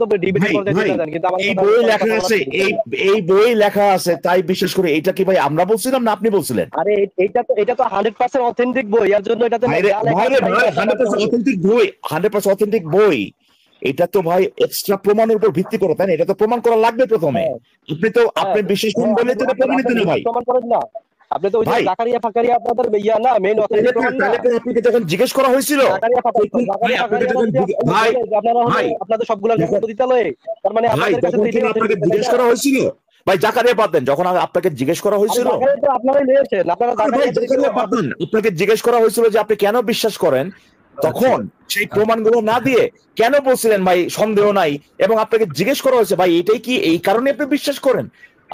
[SPEAKER 2] তো ডিবেটের
[SPEAKER 3] ভাই
[SPEAKER 2] পর্যায়ে
[SPEAKER 3] ভাই
[SPEAKER 2] চলে যান, কিন্তু আমার
[SPEAKER 3] এই
[SPEAKER 2] কথা
[SPEAKER 3] বই লেখা
[SPEAKER 2] কথা বলার
[SPEAKER 3] আছে,
[SPEAKER 2] সুযোগ
[SPEAKER 3] এই
[SPEAKER 2] দেন না।
[SPEAKER 3] এই বই লেখা আছে তাই বিশ্বাস করে, এটা কি ভাই আমরা বলছিলাম না আপনি বলছিলেন?
[SPEAKER 2] আরে এটা তো 100% অথেন্টিক বই, এর জন্য এটাতে
[SPEAKER 3] ভাইরে
[SPEAKER 2] যা লেখা
[SPEAKER 3] ভাইরে
[SPEAKER 2] আছে তাই
[SPEAKER 3] ভাই,
[SPEAKER 2] আপনার মানতে
[SPEAKER 3] 100%
[SPEAKER 2] হবে।
[SPEAKER 3] অথেন্টিক বই, 100% অথেন্টিক বই। এটা তো ভাই এক্সট্রা প্রমাণের উপর ভিত্তি করে, তাই না? এটা তো প্রমাণ করা লাগবে প্রথমে।
[SPEAKER 2] হ্যাঁ
[SPEAKER 3] আপনি তো
[SPEAKER 2] হ্যাঁ
[SPEAKER 3] আপনি বিশ্বাস করেন
[SPEAKER 2] হ্যাঁ,
[SPEAKER 3] বলে তো এটা
[SPEAKER 2] আপনি
[SPEAKER 3] প্রমাণিত না ভাই।
[SPEAKER 2] প্রমাণ করেন না। আপনি তো ওই যে
[SPEAKER 3] ভাই
[SPEAKER 2] জাকারিয়া ফাকারিয়া আপনাদের ইয়া না, মেইন
[SPEAKER 3] তাহলে
[SPEAKER 2] অথেন্টিক প্রমাণ না।
[SPEAKER 3] তাহলে আপনাকে যখন জিজ্ঞেস করা হয়েছিল
[SPEAKER 2] জাকারিয়া
[SPEAKER 3] ভাই আপনাকে যখন ভাই
[SPEAKER 2] আপনারা হলো
[SPEAKER 3] ভাই
[SPEAKER 2] আপনাদের সবগুলা
[SPEAKER 3] যখন
[SPEAKER 2] বিশ্ববিদ্যালয়ে, তার মানে
[SPEAKER 3] ভাই
[SPEAKER 2] আপনাদের কাছে
[SPEAKER 3] যখন
[SPEAKER 2] তো এটাই
[SPEAKER 3] আপনাকে
[SPEAKER 2] অথেন্টিক, তাই
[SPEAKER 3] জিজ্ঞেস
[SPEAKER 2] না?
[SPEAKER 3] করা হয়েছিল ভাই জাকারিয়া বাদ দেন, যখন আপনাকে জিজ্ঞেস করা হয়েছিল
[SPEAKER 2] জাকারিয়া তো আপনারাই নিয়েছেন, আপনারা
[SPEAKER 3] ভাই জাকারিয়া বাদ দেন, আপনাকে জিজ্ঞেস করা হয়েছিল যে আপনি কেন বিশ্বাস করেন, তখন সেই প্রমাণগুলো না দিয়ে কেন বলছিলেন ভাই সন্দেহ নাই, এবং আপনাকে জিজ্ঞেস করা হয়েছে ভাই এটাই কি এই কারণে আপনি বিশ্বাস করেন,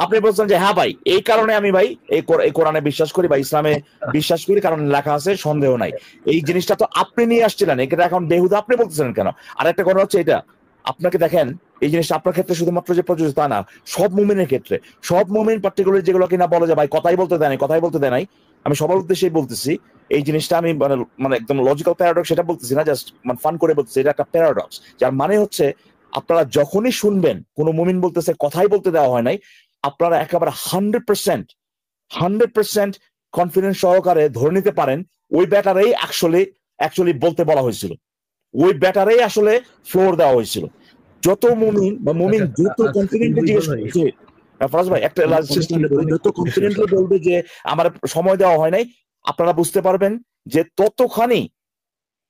[SPEAKER 3] আপনি বলছেন যে হ্যাঁ ভাই এই কারণে আমি ভাই এই কোরআনে বিশ্বাস করি বা ইসলামে বিশ্বাস করি, কারণ লেখা আছে সন্দেহ নাই। এই জিনিসটা তো আপনি নিয়ে আসছিলেন, এটা এখন বেহুদা আপনি বলতেছেন কেন? আর একটা কথা হচ্ছে এটা, আপনাকে দেখেন এই জিনিসটা আপনার ক্ষেত্রে শুধুমাত্র যে প্রযোজ্য তা না, সব মুমিনের ক্ষেত্রে, সব মুমিন পার্টিকুলার যেগুলো কিনা বলে যে ভাই কথাই বলতে দেয় নাই, কথাই বলতে দেয় নাই, আমি সবার উদ্দেশ্যেই বলতেছি এই জিনিসটা, আমি মানে একদম লজিক্যাল প্যারাডক্স সেটা বলতেছি না, জাস্ট মানে ফান করে বলতেছি, এটা একটা প্যারাডক্স, যার মানে হচ্ছে আপনারা যখনই শুনবেন কোন মুমিন বলতেছে কথাই বলতে দেওয়া হয় নাই, আপনারা একেবারে 100% কনফিডেন্স সহকারে ধরে নিতে পারেন ওই ব্যাটারেই অ্যাকচুয়ালি বলতে বলা হয়েছিল, ওই ব্যাটারেই আসলে ফ্লোর দেওয়া হয়েছিল। যত মুমিন বা মুমিন যত কনফিডেন্টলি জিজ্ঞেস করছে ফরাজ ভাই, একটা যত কনফিডেন্টলি বলবে যে আমার সময় দেওয়া হয় নাই, আপনারা বুঝতে পারবেন যে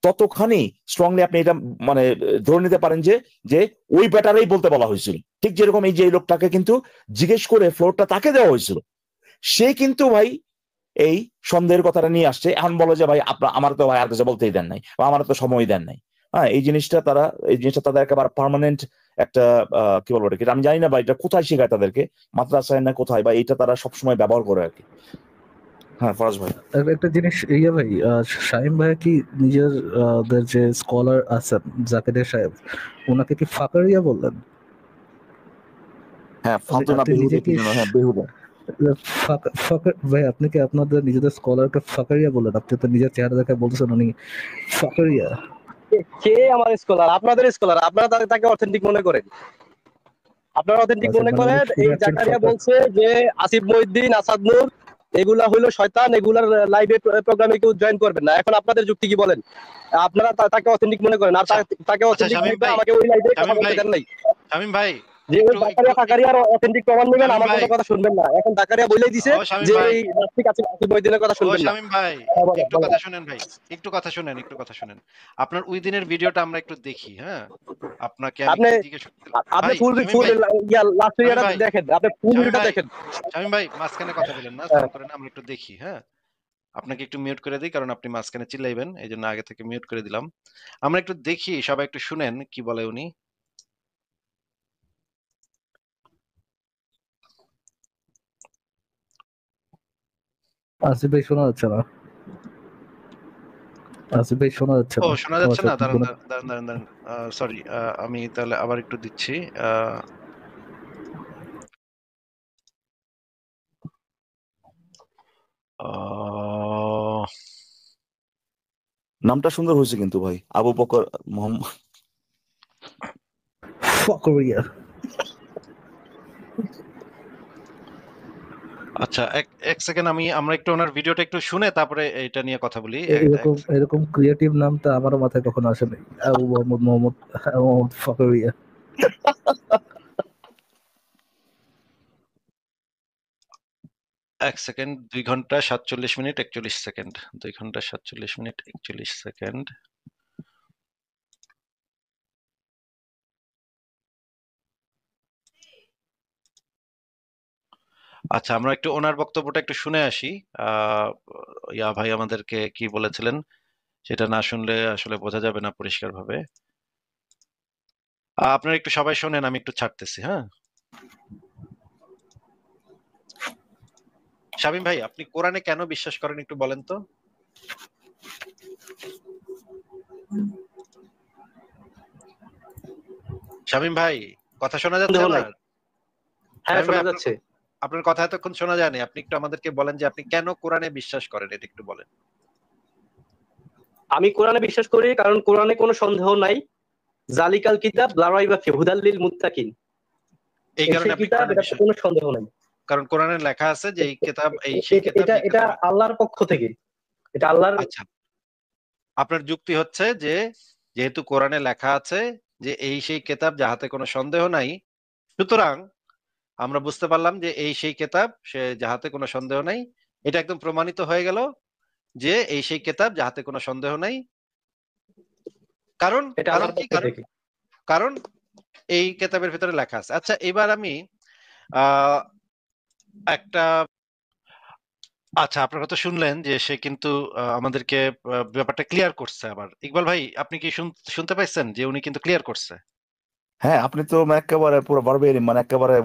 [SPEAKER 3] ততখানি স্ট্রংলি আপনি এটা মানে ধরে নিতে পারেন যে যে ওই ব্যাটারেই বলতে বলা হয়েছিল। ঠিক যেরকম এই যে এই লোকটাকে কিন্তু জিজ্ঞেস করে ফ্লোরটা তাকে দেওয়া হয়েছিল, সে কিন্তু ভাই এই সন্দেহের কথাটা নিয়ে আসছে, এখন বলো যে ভাই আপনার আমার তো ভাই আর কিছু বলতেই দেন নাই বা আমার তো সময় দেন নাই। হ্যাঁ, এই জিনিসটা তাদের একেবারে পার্মানেন্ট একটা কি বলবো এটা, আমি জানি না ভাই এটা কোথায় শেখায় তাদেরকে, মাদ্রাসায় না কোথায়, বা এটা তারা সবসময় ব্যবহার করে আর কি। হ্যাঁ ফরাজ ভাই,
[SPEAKER 4] একটা জিনিস ইয়া ভাই, শাহিম ভাই কি নিজের ওদের যে স্কলার আছেন জাকেরিয়া সাহেব, ওনাকে কি ফাকারিয়া বললেন?
[SPEAKER 3] হ্যাঁ ফালতু না
[SPEAKER 4] আপনি
[SPEAKER 3] বেহুদা
[SPEAKER 4] নিজে
[SPEAKER 3] কি
[SPEAKER 4] কি
[SPEAKER 3] যেন, হ্যাঁ বেহুদা।
[SPEAKER 4] ভাই আপনি কি আপনাদের নিজেদের স্কলারকে ফাকারিয়া বলেন? আপনি তো নিজের চেহারা দেখে বলতেছেন উনি ফাকারিয়া।
[SPEAKER 2] কে আমার স্কলার? আপনাদের স্কলার, আপনারা তাকে অথেন্টিক মনে করেন, আপনারা অথেন্টিক
[SPEAKER 4] আচ্ছা,
[SPEAKER 2] মনে
[SPEAKER 4] মানে উনি
[SPEAKER 2] করেন।
[SPEAKER 4] শুধু
[SPEAKER 2] এই
[SPEAKER 4] একজন
[SPEAKER 2] জাকারিয়া
[SPEAKER 4] ফাকার।
[SPEAKER 2] বলছে যে আসিফ মহিউদ্দিন, আসাদ নূর এগুলা হইলো শয়তান, এগুলার লাইভে প্রোগ্রামে কেউ জয়েন করবেন না। এখন আপনাদের যুক্তি কি বলেন? আপনারা তাকে অথেন্টিক মনে করেন, আর
[SPEAKER 1] আচ্ছা
[SPEAKER 2] তাকে
[SPEAKER 1] আচ্ছা
[SPEAKER 2] অথেন্টিক
[SPEAKER 1] শামীম ভাই,
[SPEAKER 2] আমাকে ওই লাইভে কথা
[SPEAKER 1] শামীম
[SPEAKER 2] বলতে
[SPEAKER 1] ভাই,
[SPEAKER 2] দেন নাই,
[SPEAKER 1] শামীম ভাই,
[SPEAKER 2] যে ওই
[SPEAKER 1] একটু একটু
[SPEAKER 2] জাকারিয়া ফাকারিয়ার অথেন্টিক প্রমাণ নেবেন,
[SPEAKER 1] শামীম
[SPEAKER 2] আমার
[SPEAKER 1] ভাই,
[SPEAKER 2] কোনো কথা শুনবেন না। এখন জাকারিয়া বলেই দিছে
[SPEAKER 1] ও শামীম
[SPEAKER 2] যে
[SPEAKER 1] ভাই,
[SPEAKER 2] এই নাস্তিক আসিফ মহিউদ্দিনের কথা
[SPEAKER 1] ও
[SPEAKER 2] শুনবেন না।
[SPEAKER 1] শামীম ভাই,
[SPEAKER 2] হ্যাঁ, বলেন
[SPEAKER 1] একটু
[SPEAKER 2] বলেন।
[SPEAKER 1] কথা শুনেন ভাই, একটু কথা শুনেন। আপনার ওই দিনের ভিডিওটা আমরা একটু দেখি, হ্যাঁ? আপনাকে আমি
[SPEAKER 2] আপনি
[SPEAKER 1] কি জিজ্ঞেস করছিলাম
[SPEAKER 2] আপনি
[SPEAKER 1] ভাই,
[SPEAKER 2] ফুল
[SPEAKER 1] শামীম
[SPEAKER 2] ফুল
[SPEAKER 1] ভাই,
[SPEAKER 2] লাস্ট
[SPEAKER 1] শামীম
[SPEAKER 2] ভিডিওটা
[SPEAKER 1] ভাই,
[SPEAKER 2] দেখেন, আপনি ফুল
[SPEAKER 1] শামীম
[SPEAKER 2] ভিডিওটা
[SPEAKER 1] ভাই,
[SPEAKER 2] দেখেন।
[SPEAKER 1] শামীম ভাই, মাঝখানে কথা বলেন না,
[SPEAKER 2] হ্যাঁ।
[SPEAKER 1] স্টপ করেন না, আমরা একটু দেখি, হ্যাঁ? আপনাকে একটু মিউট করে দিই, কারণ আপনি মাঝখানে চিল্লাইবেন, এই জন্য আগে থেকে মিউট করে দিলাম। আমরা একটু দেখি, সবাই একটু শুনেন কি বলে উনি।
[SPEAKER 4] আসিফ ভাই শোনা যাচ্ছে না, আসিফ ভাই শোনা যাচ্ছে
[SPEAKER 1] ও
[SPEAKER 4] না।
[SPEAKER 1] শোনা যাচ্ছে
[SPEAKER 4] আচ্ছা,
[SPEAKER 1] না, দাঁড়ান
[SPEAKER 4] কোনো
[SPEAKER 1] দাঁড়ান দাঁড়ান দাঁড়ান দাঁড়ান, সরি, আমি তাহলে আবার একটু দিচ্ছি। আহ, আহ,
[SPEAKER 3] নামটা সুন্দর হয়েছে কিন্তু ভাই, আবু বকর মোহাম্মদ।
[SPEAKER 4] ফাকারিয়া।
[SPEAKER 1] আচ্ছা এক এক সেকেন্ড, আমরা একটু ওনার ভিডিওটা একটু শুনে তারপরে এটা নিয়ে কথা বলি।
[SPEAKER 4] এরকম এরকম ক্রিয়েটিভ নামটা আমারও মাথায় কখনো আসে নাই। আবু মোহাম্মদ ফাকারিয়া।
[SPEAKER 1] এক সেকেন্ড, 2 ঘন্টা 47 মিনিট 41 সেকেন্ড, 2 ঘন্টা 47 মিনিট 41 সেকেন্ড। আচ্ছা আমরা একটু ওনার বক্তব্যটা একটু শুনে আসি। আহ ইয়া ভাই আমাদেরকে কি বলেছিলেন সেটা না শুনলে আসলে বোঝা যাবে না পরিষ্কার ভাবে। আপনারা একটু সবাই শোনেন, আমি একটু ছাড়তেছি, হ্যাঁ? শামীম ভাই, আপনি কোরআনে কেন বিশ্বাস করেন একটু বলেন তো। শামীম ভাই, কথা শোনা যাচ্ছে
[SPEAKER 2] সন্দেহ নাই।
[SPEAKER 1] আমার?
[SPEAKER 2] হ্যাঁ,
[SPEAKER 1] শামীম ভাই,
[SPEAKER 2] শোনা
[SPEAKER 1] আপনার
[SPEAKER 2] যাচ্ছে।
[SPEAKER 1] আপনার কথা এতক্ষণ শোনা যায়নি, আপনি একটু আমাদেরকে বলেন যে আপনি কেন কোরআনে বিশ্বাস করেন, এটা একটু বলেন।
[SPEAKER 2] আমি কোরআনে বিশ্বাস করি কারণ কোরআনে কোনো সন্দেহ নাই। জালিকাল কিতাব লা রাইবা ফিহি হুদাল লিল মুত্তাকিন।
[SPEAKER 1] এই কারণে
[SPEAKER 2] সেই
[SPEAKER 1] আপনি
[SPEAKER 2] কিতাব,
[SPEAKER 1] কোরআনে
[SPEAKER 2] এটাতে
[SPEAKER 1] বিশ্বাস,
[SPEAKER 2] কোনো সন্দেহ নাই।
[SPEAKER 1] কারণ কোরআনে লেখা আছে যে এই কিতাব, এই সেই কিতাব
[SPEAKER 2] এটা
[SPEAKER 1] যে
[SPEAKER 2] এটা
[SPEAKER 1] কিতাব।
[SPEAKER 2] আল্লাহর পক্ষ থেকে, এটা আল্লাহর।
[SPEAKER 1] আচ্ছা, আপনার যুক্তি হচ্ছে যে যেহেতু কোরআনে লেখা আছে যে এই সেই কিতাব যাহাতে কোনো সন্দেহ নাই, সুতরাং আমরা বুঝতে পারলাম যে এই সেই কিতাব সে যাহাতে কোনো সন্দেহ নাই, এটা একদম প্রমাণিত হয়ে গেল যে এই সেই কেতাব, যাহাতে কোনো সন্দেহ নাই। কারণ
[SPEAKER 2] এটা
[SPEAKER 1] কারণ
[SPEAKER 2] আল্লাহর
[SPEAKER 1] কি
[SPEAKER 2] পক্ষ
[SPEAKER 1] কারণ
[SPEAKER 2] থেকে।
[SPEAKER 1] কারণ এই কেতাবের ভিতরে লেখা আছে। আচ্ছা, এবার আমি আহ একটা আচ্ছা, আপনারা তো শুনলেন যে সে কিন্তু আমাদেরকে ব্যাপারটা ক্লিয়ার করছে। আবার ইকবাল ভাই, আপনি কি শুনতে পাইছেন যে উনি কিন্তু ক্লিয়ার করছে?
[SPEAKER 3] হ্যাঁ, আপনি তো মানে একেবারে পুরো ভার্বেরিয়াম, মানে একেবারে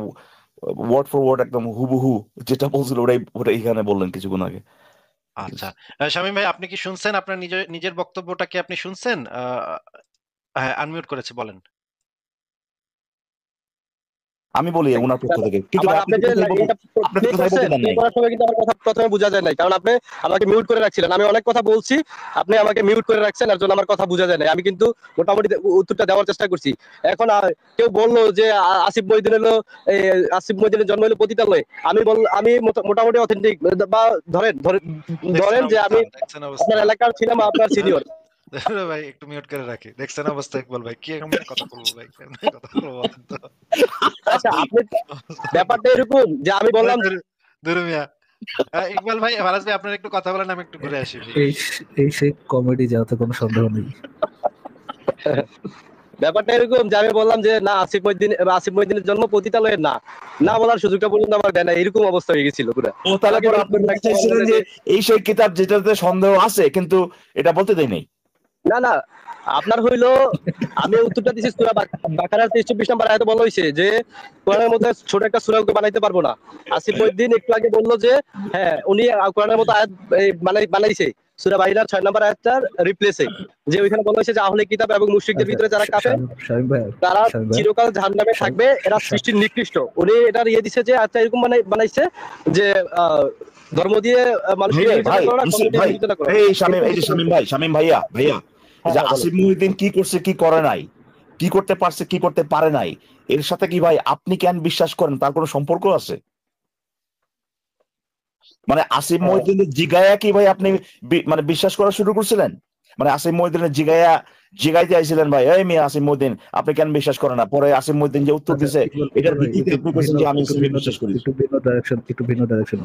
[SPEAKER 3] ওয়ার্ড ফর ওয়ার্ড একদম হুবহু যেটা বলছিল ওটাই ওটাই এখানে বললেন কিছুক্ষণ আগে।
[SPEAKER 1] আচ্ছা, শামীম ভাই, আপনি কি শুনছেন? আপনার নিজের নিজের বক্তব্যটা কি আপনি শুনছেন? হ্যাঁ, আনমিউট করেছে, বলেন।
[SPEAKER 3] আমি বলি ওনার পক্ষ থেকে, কিন্তু
[SPEAKER 2] আবার
[SPEAKER 3] ভাই আপনি
[SPEAKER 2] আপনি
[SPEAKER 3] তো
[SPEAKER 2] যে
[SPEAKER 3] কথাই বলতে,
[SPEAKER 2] এটা
[SPEAKER 3] আপনি তো
[SPEAKER 2] প্লে
[SPEAKER 3] কথাই বলতে
[SPEAKER 2] করছেন,
[SPEAKER 3] দেন
[SPEAKER 2] প্লে
[SPEAKER 3] নাই।
[SPEAKER 2] করার সময় কিন্তু আমার কথা প্রথমে বোঝা যায় নাই, কারণ আপনি আমাকে মিউট করে রাখছিলেন। আমি অনেক কথা বলছি, আপনি আমাকে মিউট করে রাখছেন, এর জন্য আমার কথা বোঝা যায় নাই। আমি কিন্তু মোটামুটি উত্তরটা দেওয়ার চেষ্টা করছি। এখন কেউ বললো যে আসিফ মহিউদ্দিন হলো এই, আসিফ মহিউদ্দিনের জন্ম হলো পতিতালয়ে। আমি মোটামুটি অথেন্টিক, বা ধরেন ধরেন
[SPEAKER 1] দেখছেন
[SPEAKER 2] ধরেন যে
[SPEAKER 1] অবস্থা,
[SPEAKER 2] আমি
[SPEAKER 1] দেখছেন
[SPEAKER 2] আপনার
[SPEAKER 1] অবস্থা।
[SPEAKER 2] এলাকার ছিলাম, আপনার সিনিয়র।
[SPEAKER 1] ভাই একটু মিউট করে রাখি। দেখছেন অবস্থা ইকবাল ভাই, কি কেমনে কথা বলবো ভাই, কেমনে কথা বলবো বলেন তো?
[SPEAKER 2] আচ্ছা, আপনি
[SPEAKER 1] অবস্থা
[SPEAKER 2] ব্যাপারটা এরকম যে আমি
[SPEAKER 1] ভাই,
[SPEAKER 2] বললাম
[SPEAKER 1] ধরু মিয়া। ইকবাল ভাই, ফারাজ ভাই, আপনার একটু কথা বলেন, আমি একটু ঘুরে আসি ভাই।
[SPEAKER 4] এই সেই কমেডি, যাতে কোনো সন্দেহ নেই।
[SPEAKER 2] ব্যাপারটা এরকম যে আমি বললাম যে না, আসিফ মহিউদ্দিনের জন্ম পতিতালয়ের না, না বলার সুযোগটা পর্যন্ত আমার দেয় না, এরকম অবস্থা হয়ে গেছিল পুরো।
[SPEAKER 3] ও তাহলে
[SPEAKER 2] আমাকে
[SPEAKER 3] পরে
[SPEAKER 2] মিউট
[SPEAKER 3] আপনি
[SPEAKER 2] করে
[SPEAKER 3] বলতে
[SPEAKER 2] রাখতে
[SPEAKER 3] চাইছিলেন
[SPEAKER 2] বলতেছে
[SPEAKER 3] যে
[SPEAKER 2] যে
[SPEAKER 3] এই সেই কিতাব যেটাতে সন্দেহ আছে কিন্তু এটা বলতে দেয় নাই।
[SPEAKER 2] না না, আপনার হইলো, আমি উত্তরটা দিচ্ছি সূরা বাকারার 23-24 নম্বর আয়াতে বলা হয়েছে যে কোরআনের মধ্যে ছোট একটা সূরাকে বানাইতে পারবো না। আসিফ মহিউদ্দিন একটু আগে বললো যে হ্যাঁ, উনি কোরআনের মতো আয়াত বানাইছে সূরা বাইরার 6 নম্বর আয়াতটার রিপ্লেসে, যে ওইখানে বলা হয়েছে যে আহলে কিতাব এবং মুশরিকদের
[SPEAKER 4] আচ্ছা,
[SPEAKER 2] ভিতরে যারা কাফের,
[SPEAKER 4] শামীম ভাই,
[SPEAKER 2] তারা
[SPEAKER 4] শামীম ভাই,
[SPEAKER 2] চিরকাল জাহান্নামে
[SPEAKER 4] শামীম
[SPEAKER 2] থাকবে, এরা
[SPEAKER 4] শা-
[SPEAKER 2] সৃষ্টির নিকৃষ্ট। উনি এটার ইয়ে দিছে যে আচ্ছা, এরকম বানাইছে যে ধর্ম দিয়ে মানুষকে
[SPEAKER 3] ভাই
[SPEAKER 2] বিবেচনা
[SPEAKER 3] ভাই
[SPEAKER 2] করো না, কর্ম দিয়ে
[SPEAKER 3] ভাই,
[SPEAKER 2] বিবেচনা করো,
[SPEAKER 3] এই শামীম,
[SPEAKER 2] এরকম
[SPEAKER 3] এই যে
[SPEAKER 2] কিছু
[SPEAKER 3] শামীম
[SPEAKER 2] বলছে।
[SPEAKER 3] ভাই, শামীম ভাইয়া ভাইয়া, এই
[SPEAKER 2] হ্যাঁ
[SPEAKER 3] যে
[SPEAKER 2] হ্যাঁ, বলেন।
[SPEAKER 3] আসিফ মহিউদ্দিন কি করছে কি করে নাই, কি করতে পারছে কি করতে পারে নাই, এর সাথে কি ভাই আপনি কেন বিশ্বাস করেন তার কোনো সম্পর্ক আছে? মানে আসিফ মহিউদ্দিনের জিগায়া কি ভাই আপনি মানে বিশ্বাস করা শুরু করছিলেন? মানে আসিফ মহিউদ্দিনের জিগায়া জিগাইতে আইছিলেন ভাই, এই মেয়ে আসিফ মহিউদ্দিন আপনি কেন বিশ্বাস করেন না? পরে আসিফ মহিউদ্দিন যে উত্তর
[SPEAKER 4] আচ্ছা,
[SPEAKER 3] দিছে
[SPEAKER 4] ইকবাল
[SPEAKER 3] এটার
[SPEAKER 4] ইকবাল ভাই,
[SPEAKER 3] ভিত্তিতে আপনি বলছেন যে আমি বিশ্বাস করি।
[SPEAKER 4] একটু ভিন্ন ডাইরেকশন।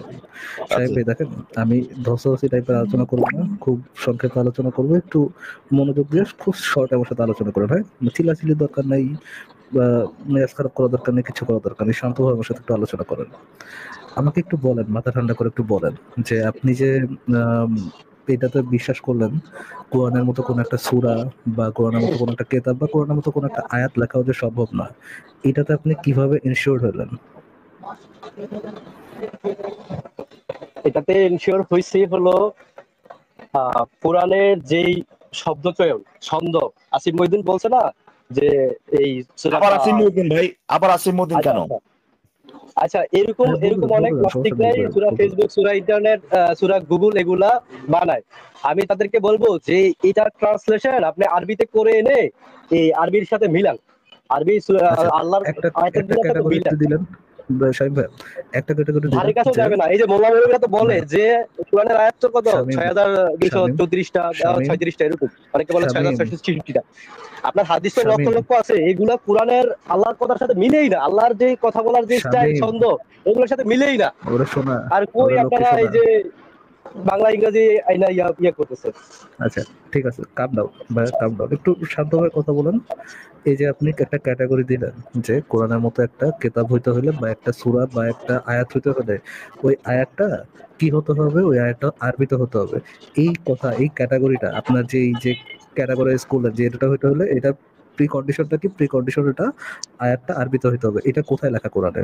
[SPEAKER 4] সাহেব
[SPEAKER 3] আচ্ছা,
[SPEAKER 4] ভাই দেখেন, আমি ধসাধসি টাইপের আলোচনা করবো না, খুব সংক্ষেপে আলোচনা করবো, একটু মনোযোগ দিয়ে খুব শর্ট আমার সাথে আলোচনা করেন। হ্যাঁ, চিল্লাচিল্লির দরকার নাই, বা মেজাজ খারাপ করার দরকার নেই, কিছু করার দরকার নেই, শান্তভাবে আমার সাথে একটু আলোচনা করেন। আমাকে একটু বলেন, মাথা ঠান্ডা করে একটু বলেন যে আপনি যে আম, এটাতে বিশ্বাস করলেন কোরআনের মতো কোন একটা সূরা বা কোরআনের মতো কোন একটা কেতাব বা কোরআনের মতো কোন একটা আয়াত লেখাও যে সম্ভব না, এটাতে আপনি কিভাবে ইনশিওর হলেন?
[SPEAKER 2] এটাতে এনশিওর হয়েছে হলো কোরআনের যেই শব্দ চয়ন, ছন্দ, আসিফ মহিউদ্দিন বলছে না যে এই
[SPEAKER 3] আবার
[SPEAKER 2] সূরাটা।
[SPEAKER 3] আসিফ মহিউদ্দিন ভাই, আবার আসিফ মহিউদ্দিন
[SPEAKER 2] আচ্ছা
[SPEAKER 3] কেন?
[SPEAKER 2] আচ্ছা আচ্ছা, এরকম
[SPEAKER 4] হ্যাঁ, বলতে
[SPEAKER 2] এরকম
[SPEAKER 4] দেন,
[SPEAKER 2] অনেক
[SPEAKER 4] বলতে দেন, সমস্যা নেই,
[SPEAKER 2] নাস্তিকরাই
[SPEAKER 4] বলেন,
[SPEAKER 2] সূরা
[SPEAKER 4] বলতে দেন।
[SPEAKER 2] ফেসবুক, সূরা ইন্টারনেট, সূরা গুগল এগুলা বানায়। আমি তাদেরকে বলবো যে এটার ট্রান্সলেশন আপনি আরবিতে করে এনে এই আরবির সাথে মিলান, আরবি
[SPEAKER 4] আচ্ছা,
[SPEAKER 2] আল্লাহর
[SPEAKER 4] একটা
[SPEAKER 2] আয়াতের
[SPEAKER 4] একটা
[SPEAKER 2] গুলোর সাথে
[SPEAKER 4] ক্যাটাগরি
[SPEAKER 2] মিলান।
[SPEAKER 4] দিলেন শামীম ভাই, একটা ক্যাটাগরি
[SPEAKER 2] ধারে
[SPEAKER 4] দিলেন
[SPEAKER 2] কাছেও
[SPEAKER 4] যে
[SPEAKER 2] যাবে না। এই যে মোল্লা মৌলভীরা তো বলে
[SPEAKER 4] না,
[SPEAKER 2] যে কোরআনের আয়াত তো কত
[SPEAKER 4] শামীম,
[SPEAKER 2] ৬,২34টা,
[SPEAKER 4] শামীম,
[SPEAKER 2] ৩৬টা, এরকম অনেকে বলে
[SPEAKER 4] শামীম,
[SPEAKER 2] ৬,৬৬টা। আপনার হাদিস তো লক্ষ
[SPEAKER 4] শামীম,
[SPEAKER 2] লক্ষ আছে, এগুলা কোরআনের আল্লাহর কথার সাথে মিলেই না, আল্লাহর যে কথা বলার যে স্টাইল,
[SPEAKER 4] শামীম,
[SPEAKER 2] ছন্দ, এগুলোর সাথে মিলেই না।
[SPEAKER 4] ওরা শোনা,
[SPEAKER 2] আর কই
[SPEAKER 4] ওরা লক্ষ্মী
[SPEAKER 2] আপনারা এই
[SPEAKER 4] শোনা।
[SPEAKER 2] যে বাংলা ইংরেজি আইনা ইয়া করতেছে।
[SPEAKER 4] আচ্ছা, ঠিক আছে, কাম ডাউন ভাই, কাম ডাউন, একটু শান্তভাবে কথা বলেন। এই যে আপনি একটা ক্যাটাগরি দিলেন যে কোরআনের মতো একটা কেতাব হইতে হলে বা একটা সূরা বা একটা আয়াত হইতে হলে ওই আয়াতটা কি হতে হবে, ওই আয়াতটা আরবিতে হতে হবে। এই কথা, এই ক্যাটাগরিটা আপনার যে এই যে ক্যাটাগরাইজ করলেন যে এটা হইতে হলে এটা প্রি কন্ডিশনটা কি, প্রি কন্ডিশন এটা আয়াতটা আরবিতে হইতে হবে, এটা কোথায় লেখা কোরআনে?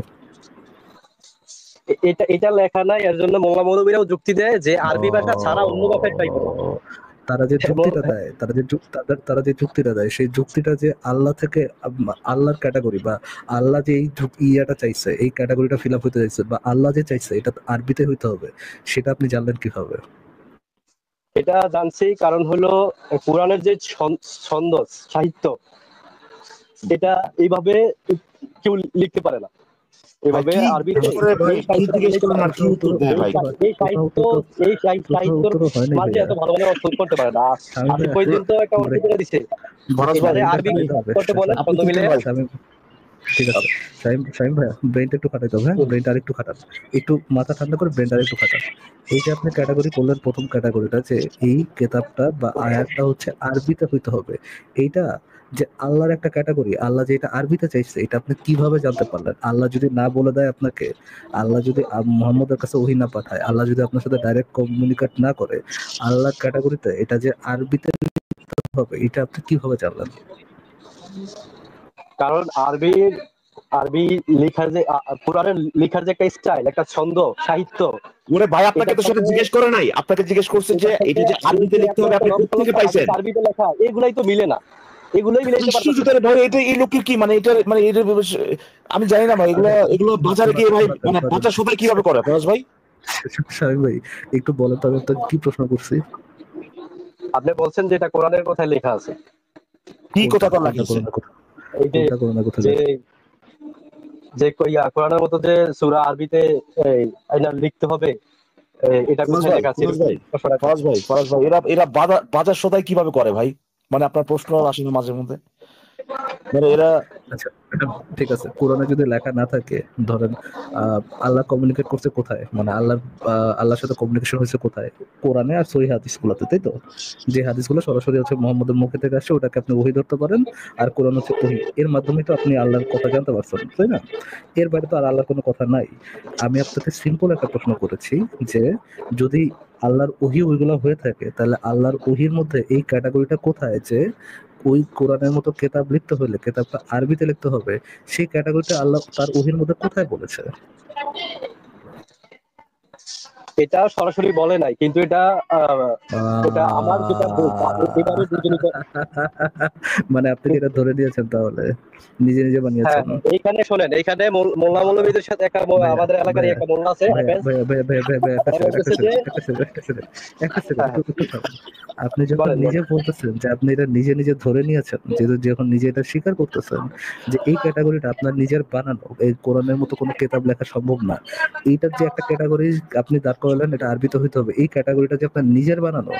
[SPEAKER 2] এটা এটা লেখা নাই, এর জন্য মোল্লা মৌলভীরাও যুক্তি দেয় যে আরবি ভাষা ছাড়া অন্য ভাষায় ট্রাই করো।
[SPEAKER 4] তারা যে যুক্তিটা দেয়, তারা যে যুক্তিটা দেয়, সেই যুক্তিটা যে আল্লাহ থেকে আল্লাহর ক্যাটাগরি বা আল্লাহ যে এই ইয়াটা চাইছে, এই ক্যাটাগরিটা ফিল আপ হইতে চাইছে বা আল্লাহ যে চাইছে এটা আরবিতে হইতে হবে, সেটা আপনি জানলেন কিভাবে?
[SPEAKER 2] এটা জানছি কারণ হলো কোরআনের যে ছন্দ, সাহিত্য, এটা এইভাবে কেউ লিখতে পারে না।
[SPEAKER 3] ভাই
[SPEAKER 2] এভাবে
[SPEAKER 3] কি
[SPEAKER 2] আরবিতে
[SPEAKER 3] জিজ্ঞেস করে, ভাই
[SPEAKER 2] এই
[SPEAKER 3] কি
[SPEAKER 2] সাহিত্যটা
[SPEAKER 3] জিজ্ঞেস
[SPEAKER 2] বানাইতে
[SPEAKER 3] করেন
[SPEAKER 2] পারে
[SPEAKER 3] আর
[SPEAKER 2] না।
[SPEAKER 3] কি উত্তর দেয় ভাই?
[SPEAKER 2] এই সাহিত্য, এই সাহিত্যর
[SPEAKER 4] উত্তর হয়নি
[SPEAKER 2] মাঝে
[SPEAKER 4] ভাইয়া।
[SPEAKER 2] এত ভালো ভালো অর্থ করতে পারে না।
[SPEAKER 4] স্বামী
[SPEAKER 2] আসিফ
[SPEAKER 4] ভাই,
[SPEAKER 2] মহিউদ্দিন তো একটা অর্থ করে দিছে,
[SPEAKER 3] ফরাজ ভাই,
[SPEAKER 2] এটারে আরবি
[SPEAKER 4] খাইতে হবে,
[SPEAKER 2] করতে বলে,
[SPEAKER 3] আপনি
[SPEAKER 2] ছন্দ
[SPEAKER 3] কি
[SPEAKER 2] মিলে।
[SPEAKER 3] ভাই?
[SPEAKER 4] স্বামী ঠিক আছে, শাহিম শাহিম ভাইয়া, ব্রেনটা একটু খাটাইতে হবে, হ্যাঁ, ব্রেনটা আরেকটু খাটান, একটু মাথা ঠান্ডা করে ব্রেনটা আরেকটু খাটান। এই যে আপনি ক্যাটাগরি করলেন, প্রথম ক্যাটাগরিটা যে এই কেতাবটা বা আয়াতটা হচ্ছে আরবিতে হইতে হবে, এইটা যে আল্লাহর একটা ক্যাটাগরি, আল্লাহ যে এটা আরবিতে চাইছে, এটা আপনি কিভাবে জানতে পারলেন? আল্লাহ যদি না বলে দেয় আপনাকে, আল্লাহ যদি মুহাম্মদের কাছে ওহী না পাঠায়, আল্লাহ যদি আপনার সাথে ডাইরেক্ট কমিউনিকেট না করে, আল্লাহর ক্যাটাগরিতে এটা যে আরবিতে হবে, এটা আপনি কিভাবে জানলেন?
[SPEAKER 2] কারণ আরবি লেখার যে কোরআনের লেখার যে একটা স্টাইল, একটা ছন্দ, সাহিত্য,
[SPEAKER 3] ওরে ভাই, আপনাকে
[SPEAKER 2] এটার
[SPEAKER 3] তো সেটা
[SPEAKER 2] সাথে
[SPEAKER 3] জিজ্ঞেস করে নাই, আপনাকে জিজ্ঞেস করছে যে
[SPEAKER 2] এটার সাথে
[SPEAKER 3] এটা যে আরবিতে লিখতে হবে,
[SPEAKER 2] আপনার
[SPEAKER 3] আপনি
[SPEAKER 2] লক্ষ
[SPEAKER 3] কোথেকে
[SPEAKER 2] লক্ষ
[SPEAKER 3] পাইছেন?
[SPEAKER 2] হাদিস আরবিতে লেখা, এগুলাই তো মিলে না, এগুলোই মিলাইতে পারতেছে না।
[SPEAKER 3] আশ্চর্য ভাই, এটা এই লোকের কি মানে, এটা মানে এটা আমি জানি না ভাই, এগুলো
[SPEAKER 4] আরে
[SPEAKER 3] এগুলো বাজারে গিয়ে ভাই মানে বাজার সবাই কিভাবে করে ফরাজ ভাই?
[SPEAKER 4] শাহিম ভাই, একটু বলেন তো, আমি আপনাকে কি প্রশ্ন করছি?
[SPEAKER 2] আপনি বলছেন যে এটা কোরআনের কথায় লেখা আছে,
[SPEAKER 3] কি
[SPEAKER 4] কোনটা
[SPEAKER 3] কথা তো
[SPEAKER 4] কোনটা
[SPEAKER 3] লাগিয়েছে?
[SPEAKER 4] করোনা কথা,
[SPEAKER 2] এই যে
[SPEAKER 4] কোনটা করোনা কথা
[SPEAKER 2] যে যে কোরআনের মতো যে সূরা আরবিতে এটা লিখতে হবে, এটা
[SPEAKER 3] ফরাজ
[SPEAKER 2] কোথায়
[SPEAKER 3] ভাই,
[SPEAKER 2] লেখা আছে?
[SPEAKER 3] ফরাজ ভাই, ফরাজ ভাই, ফরাজ ভাই, এরা এরা বাজার সদাই কিভাবে করে ভাই? মানে আপনার প্রশ্ন আসে না মাঝে মধ্যে, মানে এরা
[SPEAKER 4] আচ্ছা, এটা ঠিক আছে, কোরআনে যদি লেখা না থাকে, ধরেন আল্লাহ কমিউনিকেট করছে কোথায়, মানে আল্লাহর সাথে কমিউনিকেশন হয়েছে কোথায়? কোরআনে আর সহিহ হাদিসগুলোতে, তাই তো? যে হাদিসগুলো সরাসরি হচ্ছে মুহাম্মদের মুখে থেকে আসছে, ওটাকে আপনি ওহী ধরতে পারেন, আর কোরআন হচ্ছে ওহী, এর মাধ্যমে তো আপনি আল্লাহর কথা জানতে পারছেন, তাই না? এর বাইরে তো আর আল্লাহর কোনো কথা নাই। আমি আপনাকে সিম্পল একটা প্রশ্ন করেছি যে যদি আল্লাহর ওহী ওইগুলো হয়ে থাকে, তাহলে আল্লাহর ওহীর মধ্যে এই ক্যাটাগরিটা কোথায় যে ওই কোরআনের মতো কেতাব লিখতে হলে কেতাবটা আরবিতে লিখতে হবে, সেই ক্যাটাগরিটা আল্লাহ তার ওহীর মধ্যে কোথায় বলেছে?
[SPEAKER 2] এটা সরাসরি বলে নাই, কিন্তু এটা এটা আমার যেটা এভাবে বুঝে নিতে।
[SPEAKER 4] মানে আপনি কি এটা ধরে দিয়েছেন, তাহলে নিজে নিজে
[SPEAKER 2] হ্যাঁ,
[SPEAKER 4] বানিয়েছেন?
[SPEAKER 2] এইখানে শোনেন, এইখানে মোল্লা মৌলবীদের সাথে একটা
[SPEAKER 4] ভাইয়া
[SPEAKER 2] আমাদের এলাকারই
[SPEAKER 4] ভাইয়া
[SPEAKER 2] একটা মোল্লা আছে,
[SPEAKER 4] ভাইয়া
[SPEAKER 2] হাফেজ।
[SPEAKER 4] ভাইয়া ভাইয়া ভাইয়া ভাইয়া ভাইয়া, একটা
[SPEAKER 2] ওরা
[SPEAKER 4] সেকেন্ড, একটা
[SPEAKER 2] বলতেছে যে
[SPEAKER 4] সেকেন্ড, একটা সেকেন্ড, একটা সেকেন্ড, একটা সেকেন্ড,
[SPEAKER 2] হ্যাঁ,
[SPEAKER 4] একটু একটু থামেন। আপনি যখন
[SPEAKER 2] বলেন
[SPEAKER 4] নিজে
[SPEAKER 2] বলেন।
[SPEAKER 4] বলতেছেন যে আপনি এটা নিজে নিজে ধরে নিয়েছেন, যখন নিজে এটা স্বীকার করতেছেন যে এই ক্যাটাগরিটা আপনার নিজের বানানো, এই কোরআনের মতো কোনো কেতাব লেখা সম্ভব না, এইটার যে একটা ক্যাটাগরি আপনি দাঁড় করালেন, এটা আরবিতে হইতে হবে, এই ক্যাটাগরিটা যে আপনার নিজের বানানো,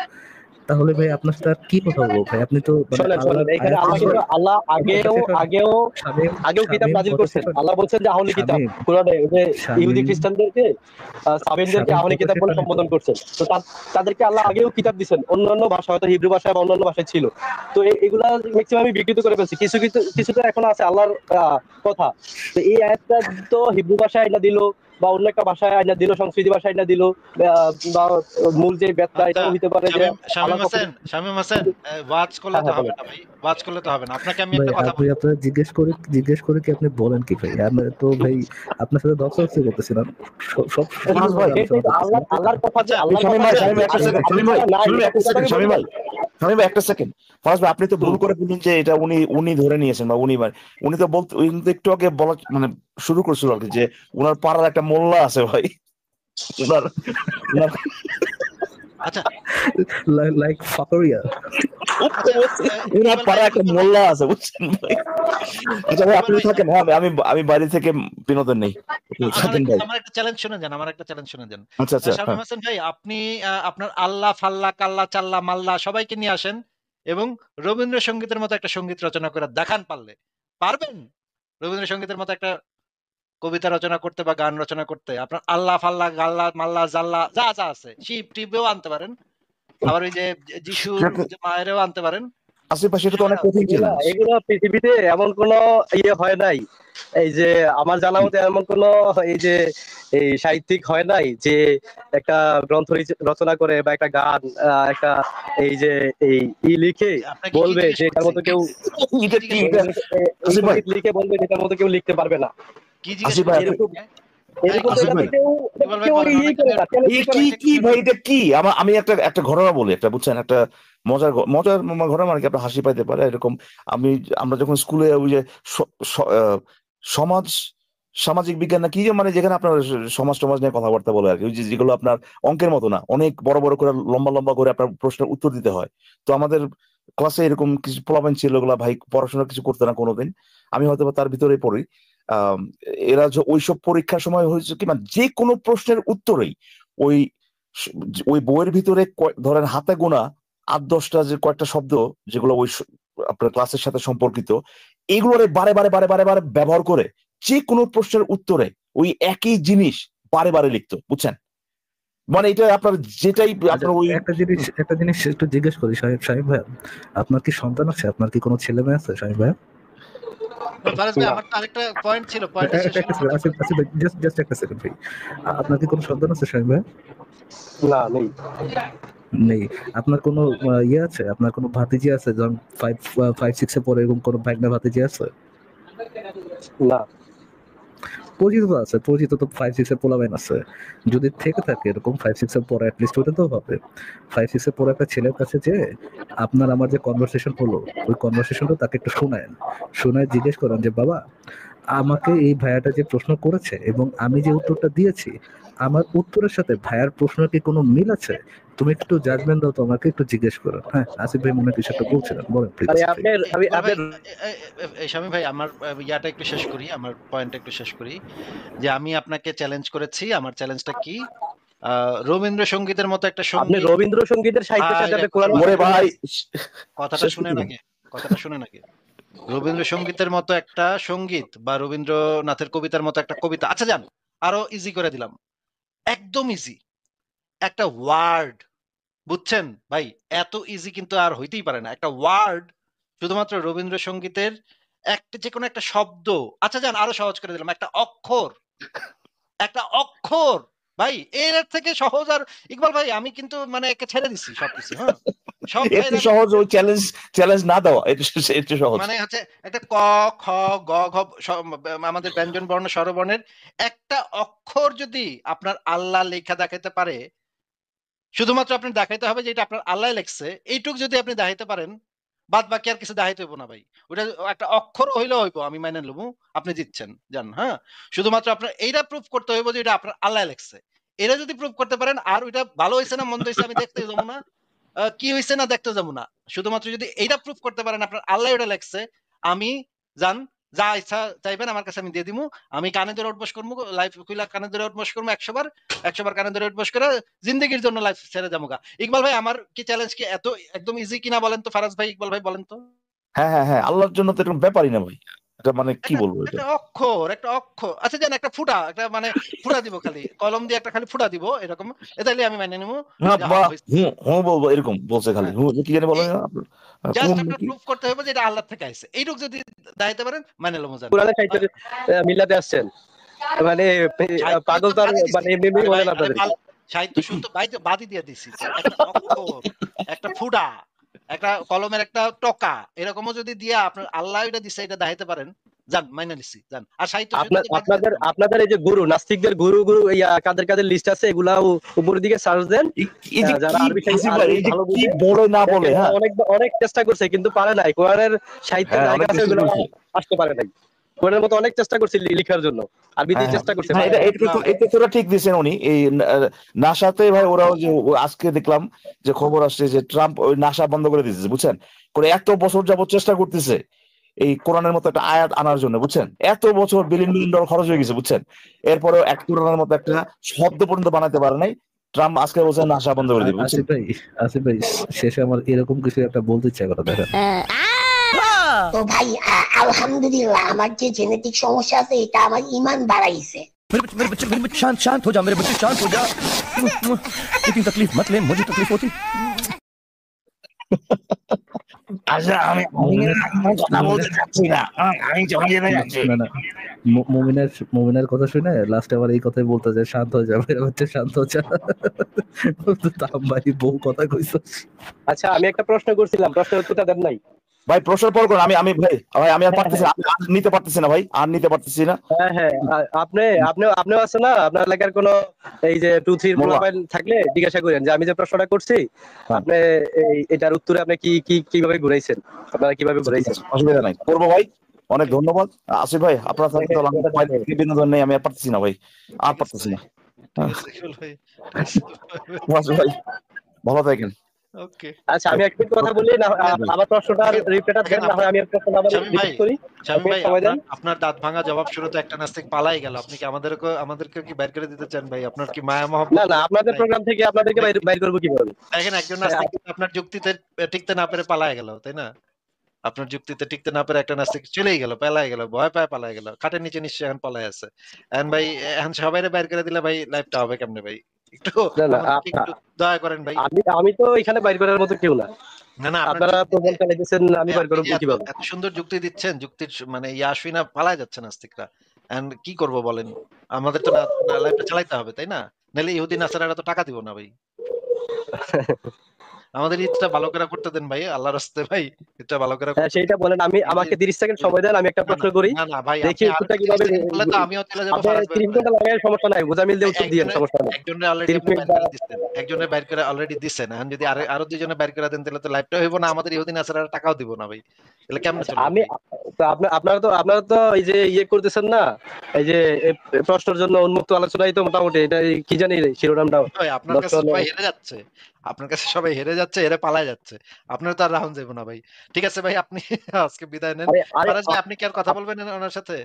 [SPEAKER 4] তাহলে ভাই আপনার সাথে আর কি কথা বলবো ভাই? আপনি তো মানে
[SPEAKER 2] শোনেন শোনেন,
[SPEAKER 4] আল্লাহর
[SPEAKER 2] এইখানে
[SPEAKER 4] আয়াত
[SPEAKER 2] আল্লাহ কিন্তু আল্লাহ আগেও আগেও
[SPEAKER 4] শামীম,
[SPEAKER 2] আগেও কিতাব
[SPEAKER 4] শামীম
[SPEAKER 2] নাজিল
[SPEAKER 4] কথা
[SPEAKER 2] করছেন।
[SPEAKER 4] শেষ হয়,
[SPEAKER 2] আল্লাহ বলছেন যে আহলি কিতাব,
[SPEAKER 4] শামীম,
[SPEAKER 2] কোরআনে ওই যে ইহুদি
[SPEAKER 4] শামীম,
[SPEAKER 2] খ্রিস্টানদেরকে সাবিনদেরকে
[SPEAKER 4] শামীম
[SPEAKER 2] আহলি
[SPEAKER 4] কথা
[SPEAKER 2] কিতাব
[SPEAKER 4] শেষ
[SPEAKER 2] বলে
[SPEAKER 4] হয়নি তো।
[SPEAKER 2] সম্বোধন করছেন। তো তাদেরকে আল্লাহ আগেও কিতাব দিচ্ছেন, অন্যান্য ভাষা, হয়তো হিব্রু ভাষা বা অন্যান্য ভাষায় ছিল। তো এগুলা ম্যাক্সিমামই বিকৃত করে ফেলছে, কিছু কিছু কিছু তো এখন আছে আল্লাহর কথা। তো এই আয়াতটা তো হিব্রু ভাষায় আইনা দিল, বা অন্য একটা ভাষায় আইনা দিল, সংস্কৃতি ভাষায় আইনা দিল, বা মূল যে ব্যাখ্যা,
[SPEAKER 1] আচ্ছা,
[SPEAKER 2] এটাও হইতে পারে যে আল্লাহ কখনো।
[SPEAKER 1] শামীম হোসেন, ওয়াজ করলে
[SPEAKER 2] হ্যাঁ
[SPEAKER 1] তো
[SPEAKER 2] হ্যাঁ,
[SPEAKER 1] হবে
[SPEAKER 2] বলেন।
[SPEAKER 1] না ভাই, ওয়াজ করলে তো হবে না। আপনাকে আমি
[SPEAKER 4] ভাই
[SPEAKER 1] একটা কথা
[SPEAKER 4] আপনি
[SPEAKER 1] বলি।
[SPEAKER 4] আপনার জিজ্ঞেস করে কি আপনি বলেন কি ভাই? আমি তো ভাই আপনার সাথে দর্শকই করতেছিলাম, সব
[SPEAKER 3] ফরাজ
[SPEAKER 4] সুন্দরভাবে
[SPEAKER 3] ভাই,
[SPEAKER 4] আলোচনা
[SPEAKER 2] এটাই তো
[SPEAKER 4] করতেছিলাম, তাই না?
[SPEAKER 2] আল্লাহর কথা, যে
[SPEAKER 1] আচ্ছা,
[SPEAKER 2] আল্লাহর
[SPEAKER 3] শামীম
[SPEAKER 2] কথা
[SPEAKER 3] ভাই,
[SPEAKER 2] যে
[SPEAKER 3] শামীম ভাই, একটা
[SPEAKER 2] আরবি
[SPEAKER 3] সেকেন্ড,
[SPEAKER 2] আরবি
[SPEAKER 3] শামীম ভাই,
[SPEAKER 2] ছাড়া নাই,
[SPEAKER 3] শামীম ভাই,
[SPEAKER 2] এটা
[SPEAKER 3] একটা সেকেন্ড,
[SPEAKER 2] কথাটাই
[SPEAKER 3] শামীম
[SPEAKER 2] বলতে
[SPEAKER 3] ভাই,
[SPEAKER 2] পারে।
[SPEAKER 3] শামীম ভাই, একটা সেকেন্ড। ফরাজ ভাই, আপনি তো ভুল করে বললেন যে এটা উনি উনি ধরে নিয়েছেন, বা উনি মানে উনি তো বলতে, উনি তো একটু আগে বলা মানে শুরু করছিল আর কি, যে উনার পাড়ার একটা মোল্লা আছে ভাই, উনার উনার
[SPEAKER 1] আচ্ছা,
[SPEAKER 4] লাইক ফাকরিয়া।
[SPEAKER 1] আচ্ছা,
[SPEAKER 3] উনার
[SPEAKER 1] ইকবাল ভাই,
[SPEAKER 3] পাড়ায় একটা
[SPEAKER 1] ইকবাল ভাই,
[SPEAKER 3] মোল্লা আছে, বুঝছেন ভাই? আচ্ছা ভাই,
[SPEAKER 1] ইকবাল
[SPEAKER 3] আপনি
[SPEAKER 1] ভাই,
[SPEAKER 3] থাকেন, হ্যাঁ, আমি আমি বাইরে থেকে বিনোদন নেই, থাকেন ভাই।
[SPEAKER 1] আমার একটা চ্যালেঞ্জ শুনে যান, আমার একটা চ্যালেঞ্জ শুনে যান।
[SPEAKER 3] আচ্ছা আচ্ছা,
[SPEAKER 1] শামীম
[SPEAKER 3] হ্যাঁ।
[SPEAKER 1] হোসেন ভাই, আপনি আপনার আল্লাহ ফাল্লা কাল্লা চাল্লা মাল্লা সবাইকে নিয়ে আসেন এবং রবীন্দ্রসঙ্গীতের মতো একটা সঙ্গীত রচনা করে দেখান, পারলে পারবেন রবীন্দ্রসঙ্গীতের মতো একটা কবিতা রচনা করতে বা গান রচনা করতে? আপনার আল্লাহ ফাল্লা গাল্লা মাল্লা জাল্লা যা যা আছে, শিব টিপেও আনতে পারেন, আবার ওই যে যিশুর
[SPEAKER 3] সেটা-
[SPEAKER 1] যে মায়েরও আনতে পারেন।
[SPEAKER 3] আসিফ ভাই, সেটা তো অনেক কঠিন
[SPEAKER 2] এগুলা
[SPEAKER 3] চ্যালেঞ্জ।
[SPEAKER 2] এগুলা পৃথিবীতে এমন কোন ইয়ে হয় নাই, এই যে আমার জানা মতে এমন কোন এই যে এই সাহিত্যিক হয় নাই যে একটা গ্রন্থ রচনা করে বা একটা গান একটা এই যে এই লিখে
[SPEAKER 1] আপনাকে কি
[SPEAKER 2] বলবে
[SPEAKER 1] জিজ্ঞেস
[SPEAKER 2] যে এটার
[SPEAKER 1] করছি?
[SPEAKER 2] মতো কেউ
[SPEAKER 1] কি
[SPEAKER 3] এটা কি
[SPEAKER 1] জিজ্ঞেস
[SPEAKER 3] এটা?
[SPEAKER 1] করছি?
[SPEAKER 2] এই
[SPEAKER 3] আসিফ ভাই,
[SPEAKER 2] সঙ্গীত লিখে বলবে যেটার মতো কেউ লিখতে পারবে না।
[SPEAKER 1] কি জিজ্ঞেস
[SPEAKER 3] আসিফ ভাই,
[SPEAKER 1] করছি
[SPEAKER 2] এরকম
[SPEAKER 1] আপনাকে?
[SPEAKER 2] এরকম তো
[SPEAKER 3] আসিফ
[SPEAKER 2] এটাতে
[SPEAKER 3] ভাই,
[SPEAKER 2] কেউ
[SPEAKER 1] ইকবাল ভাই
[SPEAKER 2] কেউ
[SPEAKER 1] বলেন,
[SPEAKER 2] ইয়ে করে না, চ্যালেঞ্জ করে
[SPEAKER 3] কি
[SPEAKER 2] না।
[SPEAKER 3] কি ভাই, এটা কি? আমি একটা একটা ঘটনা বলি, একটা বুঝছেন, একটা মজার ঘটনা, মানে কি আপনার হাসি পাইতে পারে এরকম। আমরা যখন স্কুলে ওই যে স- স- আহ, সমাজ সামাজিক বিজ্ঞান না কি যে, মানে যেখানে আপনার সমাজ টমাজ নিয়ে কথাবার্তা বলে আর কি, ওই যে যেগুলো আপনার অঙ্কের মতো না, অনেক বড় বড় করে লম্বা লম্বা করে আপনার প্রশ্নের উত্তর দিতে হয়। তো আমাদের ক্লাসে এরকম কিছু পোলাপাইন ছিল, ওগুলা ভাই পড়াশোনা কিছু করতে না কোনোদিন, আমি হয়তো বা তার ভিতরে পড়ি। আহ এরা যে ওইসব পরীক্ষার সময় হয়েছে কি, মানে যে কোনো প্রশ্নের উত্তরেই ওই ওই বইয়ের ভিতরে ধরেন হাতে গোনা 8-10টা যে কয়েকটা শব্দ, যেগুলো ওই আপনার ক্লাসের সাথে সম্পর্কিত, এগুলোর বারে বারে বারে বারে বারে ব্যবহার করে যে কোনো প্রশ্নের উত্তরে ওই একই জিনিস বারে বারে লিখতো, বুঝছেন? মানে এটা আপনার যেটাই আপনার ওই
[SPEAKER 4] একটা জিনিস একটু জিজ্ঞেস করি শাহিম ভাই, আপনার কি সন্তান আছে? আপনার কি কোনো ছেলে মেয়ে আছে শাহিম ভাই?
[SPEAKER 1] ফারাজ ভাই, আমার তো আরেকটা পয়েন্ট ছিল, পয়েন্টটা শেষ হলো না।
[SPEAKER 4] জাস্ট একটা সেকেন্ড ভাই, আপনার কি কোনো সন্তান আছে শাহিম ভাই?
[SPEAKER 2] না, নেই।
[SPEAKER 4] নেই। আপনার কোনো ইয়ে আছে? আপনার কোনো ভাতিজি আছে? যখন 5-6 এ পড়ে, এরকম কোনো ভাগ্না ভাতিজি আছে?
[SPEAKER 2] না।
[SPEAKER 4] পরিচিত তো আছে, পরিচিত তো 5-6 এর পোলাপাইন আছে। যদি থেকে থাকে এরকম 5-6 এর পরে, অ্যাটলিস্ট ওটা তো হবে 5-6 এর পরে একটা ছেলের কাছে যে আপনার আমার যে কনভারসেশন হলো, ওই কনভারসেশনটা তাকে একটু শোনায়, জিজ্ঞেস করেন যে বাবা, আমাকে এই ভাইয়াটা যে প্রশ্ন করেছে এবং আমি যে উত্তরটা দিয়েছি, আমার উত্তরের সাথে ভাইয়ার প্রশ্নের কি কোনো মিল আছে? তুমি একটু জাজমেন্ট দাও তো, আমাকে একটু জিজ্ঞেস করো। হ্যাঁ, আসিফ ভাই মনে হয় কিছু একটা বলছিলেন, বলেন প্লিজ।
[SPEAKER 2] আরে
[SPEAKER 4] আসিফ ভাই।
[SPEAKER 1] ইকবাল ভাই, শামীম ভাই, আমার ইয়াটা একটু শেষ করি, আমার পয়েন্টটা একটু শেষ করি। যে আমি আপনাকে চ্যালেঞ্জ করেছি, আমার চ্যালেঞ্জটা কি? রবীন্দ্রসঙ্গীতের মতো একটা
[SPEAKER 2] আপনি
[SPEAKER 1] সঙ্গীত,
[SPEAKER 2] রবীন্দ্রসঙ্গীতের সাহিত্যের সাথে আপনি কোরআন
[SPEAKER 3] ওরে ভাই
[SPEAKER 1] কথাটা
[SPEAKER 3] শেষ
[SPEAKER 1] শুনে
[SPEAKER 3] করতে
[SPEAKER 1] নাকি, কথাটা শুনে নাকি, রবীন্দ্রসঙ্গীতের মতো একটা সঙ্গীত বা রবীন্দ্রনাথের কবিতার মতো একটা কবিতা, আচ্ছা যান আরো ইজি করে দিলাম, একদম ইজি একটা ওয়ার্ড, বুঝছেন ভাই? এত ইজি কিন্তু আর হইতেই পারে না, একটা ওয়ার্ড শুধুমাত্র রবীন্দ্রসঙ্গীতের একটা যে কোনো একটা শব্দ, আচ্ছা যান আরো সহজ করে দিলাম, একটা অক্ষর, একটা অক্ষর, ভাই এর থেকে সহজ আর, ইকবাল ভাই আমি কিন্তু মানে একে ছেড়ে দিছি সবকিছু, হ্যাঁ সব
[SPEAKER 3] এর চেয়ে সহজ ওই চ্যালেঞ্জ না দেওয়া, এটা সহজ।
[SPEAKER 1] মানে হচ্ছে একটা ক, খ, গ, ঘ, আমাদের ব্যঞ্জন বর্ণ স্বরবর্ণের একটা অক্ষর যদি আপনার আল্লাহ লেখা দেখাইতে পারে, শুধুমাত্র আপনি দেখাইতে হবে যে এটা আপনার আল্লাহ লেখছে, এইটুক যদি আপনি দেখাইতে পারেন, বাদ বাকি আর কিছু দেখাইতে হইব না ভাই। ওটা একটা অক্ষর হইলেও হইব, আমি মাইনে নেবো, আপনি জিতছেন জান, হ্যাঁ। শুধুমাত্র আপনার এইটা প্রুফ করতে হইব যে এটা আপনার আল্লাহ লেখছে, এটা যদি প্রুফ করতে পারেন, আর ওইটা ভালো হয়েছে না মন্দ হয়েছে আমি দেখতে যাবো না, কি হয়েছে না দেখতে যাবো না, শুধুমাত্র যদি এইটা প্রুফ করতে পারেন আপনার আল্লাহ ওটা লেখছে, আমি জান যা ইচ্ছা চাইবেন আমার কাছে আমি দিয়ে দিবো, আমি কানে ধরে উঠবস করবো, লাইফ কুইলা কানে ধরে উঠবস করবো 100 বার কানে ধরে উঠবস করে জিন্দগির জন্য লাইফ ছেড়ে যাবো গা। ইকবাল ভাই, আমার কি চ্যালেঞ্জ কি এত একদম ইজি কিনা বলেন তো ফারাজ ভাই, ইকবাল ভাই বলেন তো।
[SPEAKER 3] হ্যাঁ হ্যাঁ হ্যাঁ, আল্লাহর জন্য তো এরকম ব্যাপারই না ভাই, এটা মানে কি বলবো এটা।
[SPEAKER 1] একটা অক্ষর, একটা অক্ষর, আচ্ছা জান একটা ফুটা, একটা মানে ফুটা দিব, খালি কলম দিয়ে একটা খালি ফুটা দিব এরকম, এটাইলে আমি মেনে নেবো।
[SPEAKER 3] বলবো এরকম বলছে খালি, কি জানি বলেন
[SPEAKER 1] জাস্ট আপনার প্রুফ করতে হবে যে এটা আল্লাহ থেকে আইছে, এইটুকু যদি দাইতে পারেন মানে লমো জান।
[SPEAKER 2] কোরআনের সাহিত্যের মিলাতে আসছেন, মানে পাগল তো আর মানে এমনি বলে না আপনাদের।
[SPEAKER 1] সাহিত্য শুদ্ধ বাদি দিয়ে দিছি, একটা অক্ষর, একটা ফুটা, একটা কলমের একটা টকা, এরকমও যদি দিয়ে আপনার আল্লাহ এটা দিছে এটা দেখাইতে পারেন, জান মাইনা নিছি জান। আর সাহিত্য
[SPEAKER 2] আপনাদের এই যে গুরু নাস্তিকদের গুরু কাদের লিস্ট আছে, এগুলাও উপরের দিকে সার্চ দেন, যারা আরবি
[SPEAKER 3] কি বলে না বলে, হ্যাঁ
[SPEAKER 2] অনেক চেষ্টা করছে কিন্তু পারে নাই, কোরআনের সাহিত্যের জায়গা আছে ওগুলো আসতে পারে নাই, কোরআনের মতো অনেক চেষ্টা করছে লিখার জন্য, আরবিতে চেষ্টা করছে।
[SPEAKER 3] এটা তোরা ঠিক দিয়েছেন উনি, এই নাসাতে ভাই ওরাও যে আজকে দেখলাম যে খবর আসছে যে ট্রাম্প ওই নাসা বন্ধ করে দিয়েছে, বুঝছেন, করে এত বছর যাবত চেষ্টা করতেছে এই কোরআনের মতো একটা আয়াত আনার জন্য, বুঝছেন, এত বছর বিলিয়ন বিলিয়ন ডলার খরচ হয়ে গেছে, বুঝছেন, এরপরেও এক কোরআনের মতো একটা শব্দ পর্যন্ত বানাতে পারে নাই, ট্রাম্প আজকে বলছে নাসা বন্ধ করে দিবে।
[SPEAKER 4] আসিফ ভাই শেষে আমার এরকম কিছু একটা বলতে ইচ্ছা করে, দেখেন
[SPEAKER 5] তো ভাই আলহামদুলিল্লাহ আমার যে জেনেটিক সমস্যা আছে এটা আমার ঈমান বাড়াইছে।
[SPEAKER 6] शांत हो जा मेरे बच्चे, शांत हो जा, इतनी तकलीफ मत ले, मुझे तकलीफ होती।
[SPEAKER 3] আচ্ছা আমি কথা বলতে চাচ্ছি না, আমি চলে যেতে যাচ্ছি।
[SPEAKER 4] মুমিনের কথা শুনে লাস্টে আবার এই কথাই বলতে যায়, শান্ত হয়ে যাবে হচ্ছে, শান্ত হচ্ছে তাম ভাই বহু কথা কইছো।
[SPEAKER 2] আচ্ছা আমি একটা প্রশ্ন করছিলাম, প্রশ্নের উত্তরটা দেন নাই
[SPEAKER 3] ভাই। প্রশ্ন পর করুন, আমি ভাই আমি আর পারতেছি না, আর নিতে পারতেছি না ভাই, আর নিতে পারতেছি না।
[SPEAKER 2] হ্যাঁ আপনিও আছেন না, আপনার এলাকার কোন এই যে 2-3 মোবাইল থাকলে জিজ্ঞাসা করেন যে আমি যে প্রশ্নটা করছি আপনি এটার উত্তরে আপনি কিভাবে ঘুরাইছেন, আপনারা কিভাবে ঘুরাইছেন।
[SPEAKER 3] অসুবিধা নাই, করবো ভাই, অনেক ধন্যবাদ আসিফ ভাই, আপনার সাথে বিনোদন নেই, আমি আর পারতেছি না ভাই, আর পারতেছি না ভাই, ভালো থাকেন।
[SPEAKER 1] ওকে
[SPEAKER 2] আচ্ছা আমি একটা কথা বলি না, আবার প্রশ্নটার রিপ্লাইটা দেন, না হয় আমি আর প্রশ্নটা আবার রিপিট করি।
[SPEAKER 1] শামীম ভাই, আপনার দাঁত ভাঙা জবাব শুরুতে একটা নাস্তিক পালাই গেল, আপনি কি আমাদেরকে কি বাইর করে দিতে চান ভাই? আপনার কি মায়া মহব্বত?
[SPEAKER 2] না আপনাদের প্রোগ্রাম থেকে আপনাদেরকে বাইর করব কিভাবে?
[SPEAKER 1] দেখেন একজন নাস্তিক আপনার যুক্তিতে টিকতে না পেরে পালায় গেল, তাই না? আপনার যুক্তিতে টিকতে না পেরে একটা নাস্তিক চলেই গেল, পালায় গেল, ভয় পায় পালায় গেল, খাটের নিচে নিশ্চয়ই এখন পলায় আছে। এখন ভাই এখন সবাইরে বাইর করে দিলে ভাই লাইফটা হবে কেমনে ভাই? একটু
[SPEAKER 2] না না
[SPEAKER 1] আমাদেরকে একটু দয়া করেন ভাই।
[SPEAKER 2] আমি তো এখানে বাইর করার মতো কেউ না।
[SPEAKER 1] না না, আপনার
[SPEAKER 2] আপনারা
[SPEAKER 1] যুক্তিতে
[SPEAKER 2] প্রবল চালাইতেছেন, আমি বাইর
[SPEAKER 1] আপনি
[SPEAKER 2] করবো
[SPEAKER 1] যে এত
[SPEAKER 2] কিভাবে?
[SPEAKER 1] এত সুন্দর যুক্তি দিচ্ছেন, যুক্তির মানে ইয়া আসুই না, পালায় যাচ্ছে নাস্তিকরা। এন্ড কি করব বলেন? আমাদের তো লাইফটা চালাইতে হবে, তাই না? নাহলে ইহুদি নাসারারা তো টাকা দিব না ভাই। আমাদের ঈদটা ভালো করে করতে দেন ভাই, আল্লাহর রাস্তে ভাই, ঈদটা ভালো করে
[SPEAKER 2] হ্যাঁ
[SPEAKER 1] করতে
[SPEAKER 2] সেইটা
[SPEAKER 1] দেন।
[SPEAKER 2] বলেন।
[SPEAKER 1] এই যে
[SPEAKER 2] আমাকে 30 সেকেন্ড সময় দেন, আমি একটা
[SPEAKER 1] না
[SPEAKER 2] প্রশ্ন
[SPEAKER 1] না
[SPEAKER 2] করি,
[SPEAKER 1] না না ভাই,
[SPEAKER 2] দেখি
[SPEAKER 1] আপনি আর
[SPEAKER 2] উত্তরটা
[SPEAKER 1] 30
[SPEAKER 2] কিভাবে।
[SPEAKER 1] সেকেন্ড বললে তো আমিও চলে যাবো
[SPEAKER 2] আপনি
[SPEAKER 1] ফারাজ ভাইয়ের
[SPEAKER 2] 30
[SPEAKER 1] উপরে।
[SPEAKER 2] ঘন্টা লাগাই, সমস্যা নাই, গোজামিল দিয়ে
[SPEAKER 1] ভাই
[SPEAKER 2] উত্তর দিয়েন, সমস্যা নাই।
[SPEAKER 1] একজনের অলরেডি
[SPEAKER 2] 30
[SPEAKER 1] আপনি
[SPEAKER 2] মিনিট
[SPEAKER 1] বাইর করে দিচ্ছেন, একজনের বাইর করে অলরেডি দিচ্ছেন, এখন যদি আরো দুইজনে বাইর করে দেন তাহলে তো লাইফটা হইব না, আমাদের ইহুদি নাসারারা টাকাও দিব না ভাই, তাহলে কেমনে
[SPEAKER 2] আচ্ছা,
[SPEAKER 1] চলবে
[SPEAKER 2] আমি
[SPEAKER 1] ভাই?
[SPEAKER 2] তো আপনারা তো এই যে ইয়ে করতেছেন না, এই যে প্রশ্নের জন্য উন্মুক্ত আলোচনাই তো মোটামুটি, এটা কি জানি রে শিরোনামটা
[SPEAKER 1] ভাই আপনার
[SPEAKER 2] নষ্ট
[SPEAKER 1] কাছে
[SPEAKER 2] হলো।
[SPEAKER 1] সবাই হেরে যাচ্ছে, আপনার কাছে সবাই হেরে যাচ্ছে, হেরে পালায় যাচ্ছে, আপনার তো আর রাউন্ড যাবো না ভাই। ঠিক আছে ভাই, আপনি আজকে বিদায় নেন।
[SPEAKER 2] আরে আরে
[SPEAKER 1] ফারাজ ভাই, আপনি কি আর কথা বলবেন ওনার সাথে?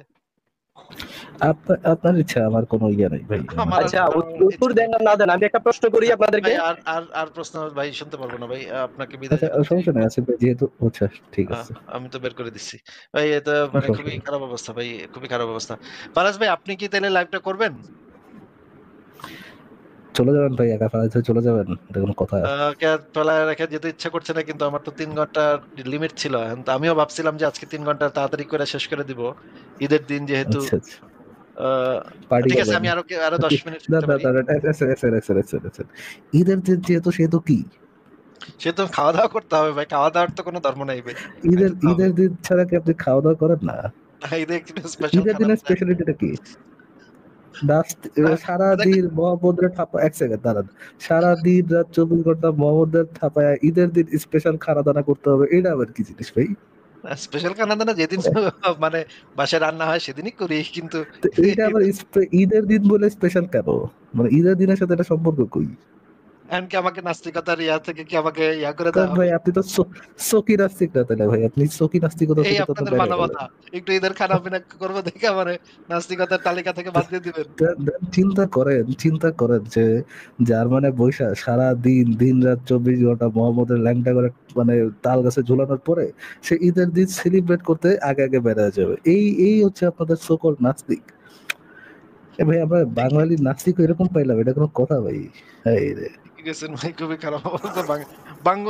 [SPEAKER 4] আপনার ইচ্ছা, আমার কোনো ইয়ে নাই ভাই।
[SPEAKER 1] আমার আর
[SPEAKER 2] আচ্ছা, উত্তর
[SPEAKER 1] ইচ্ছা
[SPEAKER 2] দেন
[SPEAKER 1] নেই।
[SPEAKER 2] না না দেন, আমি একটা প্রশ্ন করি আপনাদেরকে।
[SPEAKER 1] ভাই আর আর আর প্রশ্ন ভাই শুনতে পারবো না ভাই, আপনাকে বিদায়
[SPEAKER 4] আচ্ছা,
[SPEAKER 1] জানাচ্ছি।
[SPEAKER 4] সমস্যা নাই, আসিফ ভাই যেহেতু, আচ্ছা ঠিক
[SPEAKER 1] আহ,
[SPEAKER 4] আছে,
[SPEAKER 1] আমি তো বের করে দিচ্ছি ভাই, এটা মানে
[SPEAKER 4] সমস্যা
[SPEAKER 1] খুবই
[SPEAKER 4] নেই।
[SPEAKER 1] খারাপ অবস্থা ভাই, খুবই খারাপ অবস্থা। ফারাজ ভাই, আপনি কি তাহলে লাইভটা করবেন?
[SPEAKER 4] চলে যাবেন ভাই, একা ফারাজ হয়ে চলে যাবেন, এটা কোনো কথা?
[SPEAKER 1] ফেলায় রেখে যেতে ইচ্ছা করছে না, কিন্তু আমার তো 3 ঘন্টা লিমিট ছিল, এখন তো আমিও ভাবছিলাম যে আজকে 3 ঘন্টা তাড়াতাড়ি করে শেষ করে দিব, ঈদের দিন যেহেতু।
[SPEAKER 4] আচ্ছা আচ্ছা,
[SPEAKER 1] আহ,
[SPEAKER 4] পার্টি
[SPEAKER 1] ঠিক আছে,
[SPEAKER 4] করবেন?
[SPEAKER 1] আমি আরো 10 মিনিট
[SPEAKER 4] না
[SPEAKER 1] শুনতে
[SPEAKER 4] না
[SPEAKER 1] পারি।
[SPEAKER 4] না না, আচ্ছা, ঈদের দিন যেহেতু, সেহেতু কি
[SPEAKER 1] সে তো খাওয়া দাওয়া করতে হবে ভাই, খাওয়া দাওয়ার তো কোনো ধর্ম নেই ভাই,
[SPEAKER 4] ঈদের
[SPEAKER 1] খাইতে তো হবে।
[SPEAKER 4] ঈদের দিন ছাড়া কি আপনি খাওয়া দাওয়া করেন না?
[SPEAKER 1] ঈদে একটু স্পেশাল
[SPEAKER 4] ঈদের
[SPEAKER 1] খানা
[SPEAKER 4] দিনের
[SPEAKER 1] পিনা।
[SPEAKER 4] স্পেশালিটিটা কি?
[SPEAKER 1] ওটা একটা-
[SPEAKER 4] সারাদিন মোহাম্মদের থাপা, এক সেকেন্ড দাঁড়ান, সারাদিন রাত 24 ঘন্টা মোহাম্মদের থাপায় ঈদের দিন স্পেশাল খানা দানা করতে হবে, এটা আবার কি জিনিস ভাই?
[SPEAKER 1] স্পেশাল খানা দানা যেদিন মানে বাসায় রান্না হয় সেদিনই করি, কিন্তু
[SPEAKER 4] তো এইটা আবার ঈদের দিন বলে স্পেশাল কেন? মানে ঈদের দিনের সাথে এটা সম্পর্ক কই?
[SPEAKER 1] এখন কি আমাকে নাস্তিকতার ইয়া থেকে কি আমাকে ইয়া করে
[SPEAKER 4] কারণ
[SPEAKER 1] দেওয়া হবে?
[SPEAKER 4] ভাই আপনি তো সকি নাস্তিক না, তাহলে ভাই আপনি সকি নাস্তিকতা
[SPEAKER 1] এই
[SPEAKER 4] থেকে তো
[SPEAKER 1] আপনাদের
[SPEAKER 4] বেরিয়ে গেলেন।
[SPEAKER 1] মানবতা, একটু ঈদের খানা পিনা করবো দেখে আমার নাস্তিকতার তালিকা থেকে বাদ দিয়ে দিবেন।
[SPEAKER 4] চিন্তা করেন যে জার্মানে বৈশা সারা দিন দিন রাত 24 ঘন্টা মোহাম্মদের ল্যাংটা করে, মানে তাল গাছে ঝুলানোর পরে সে ঈদের দিন সেলিব্রেট করতে আগে আগে বেড়ে যাবে, এই হচ্ছে আপনাদের সকল নাস্তিক। ভাই আমরা বাঙালি নাস্তিক এরকম পাইলাম, এটা কোনো কথা ভাই? এই রে।
[SPEAKER 1] ঠিক আছে ভাই, খুবই খারাপ অবস্থা বাংলা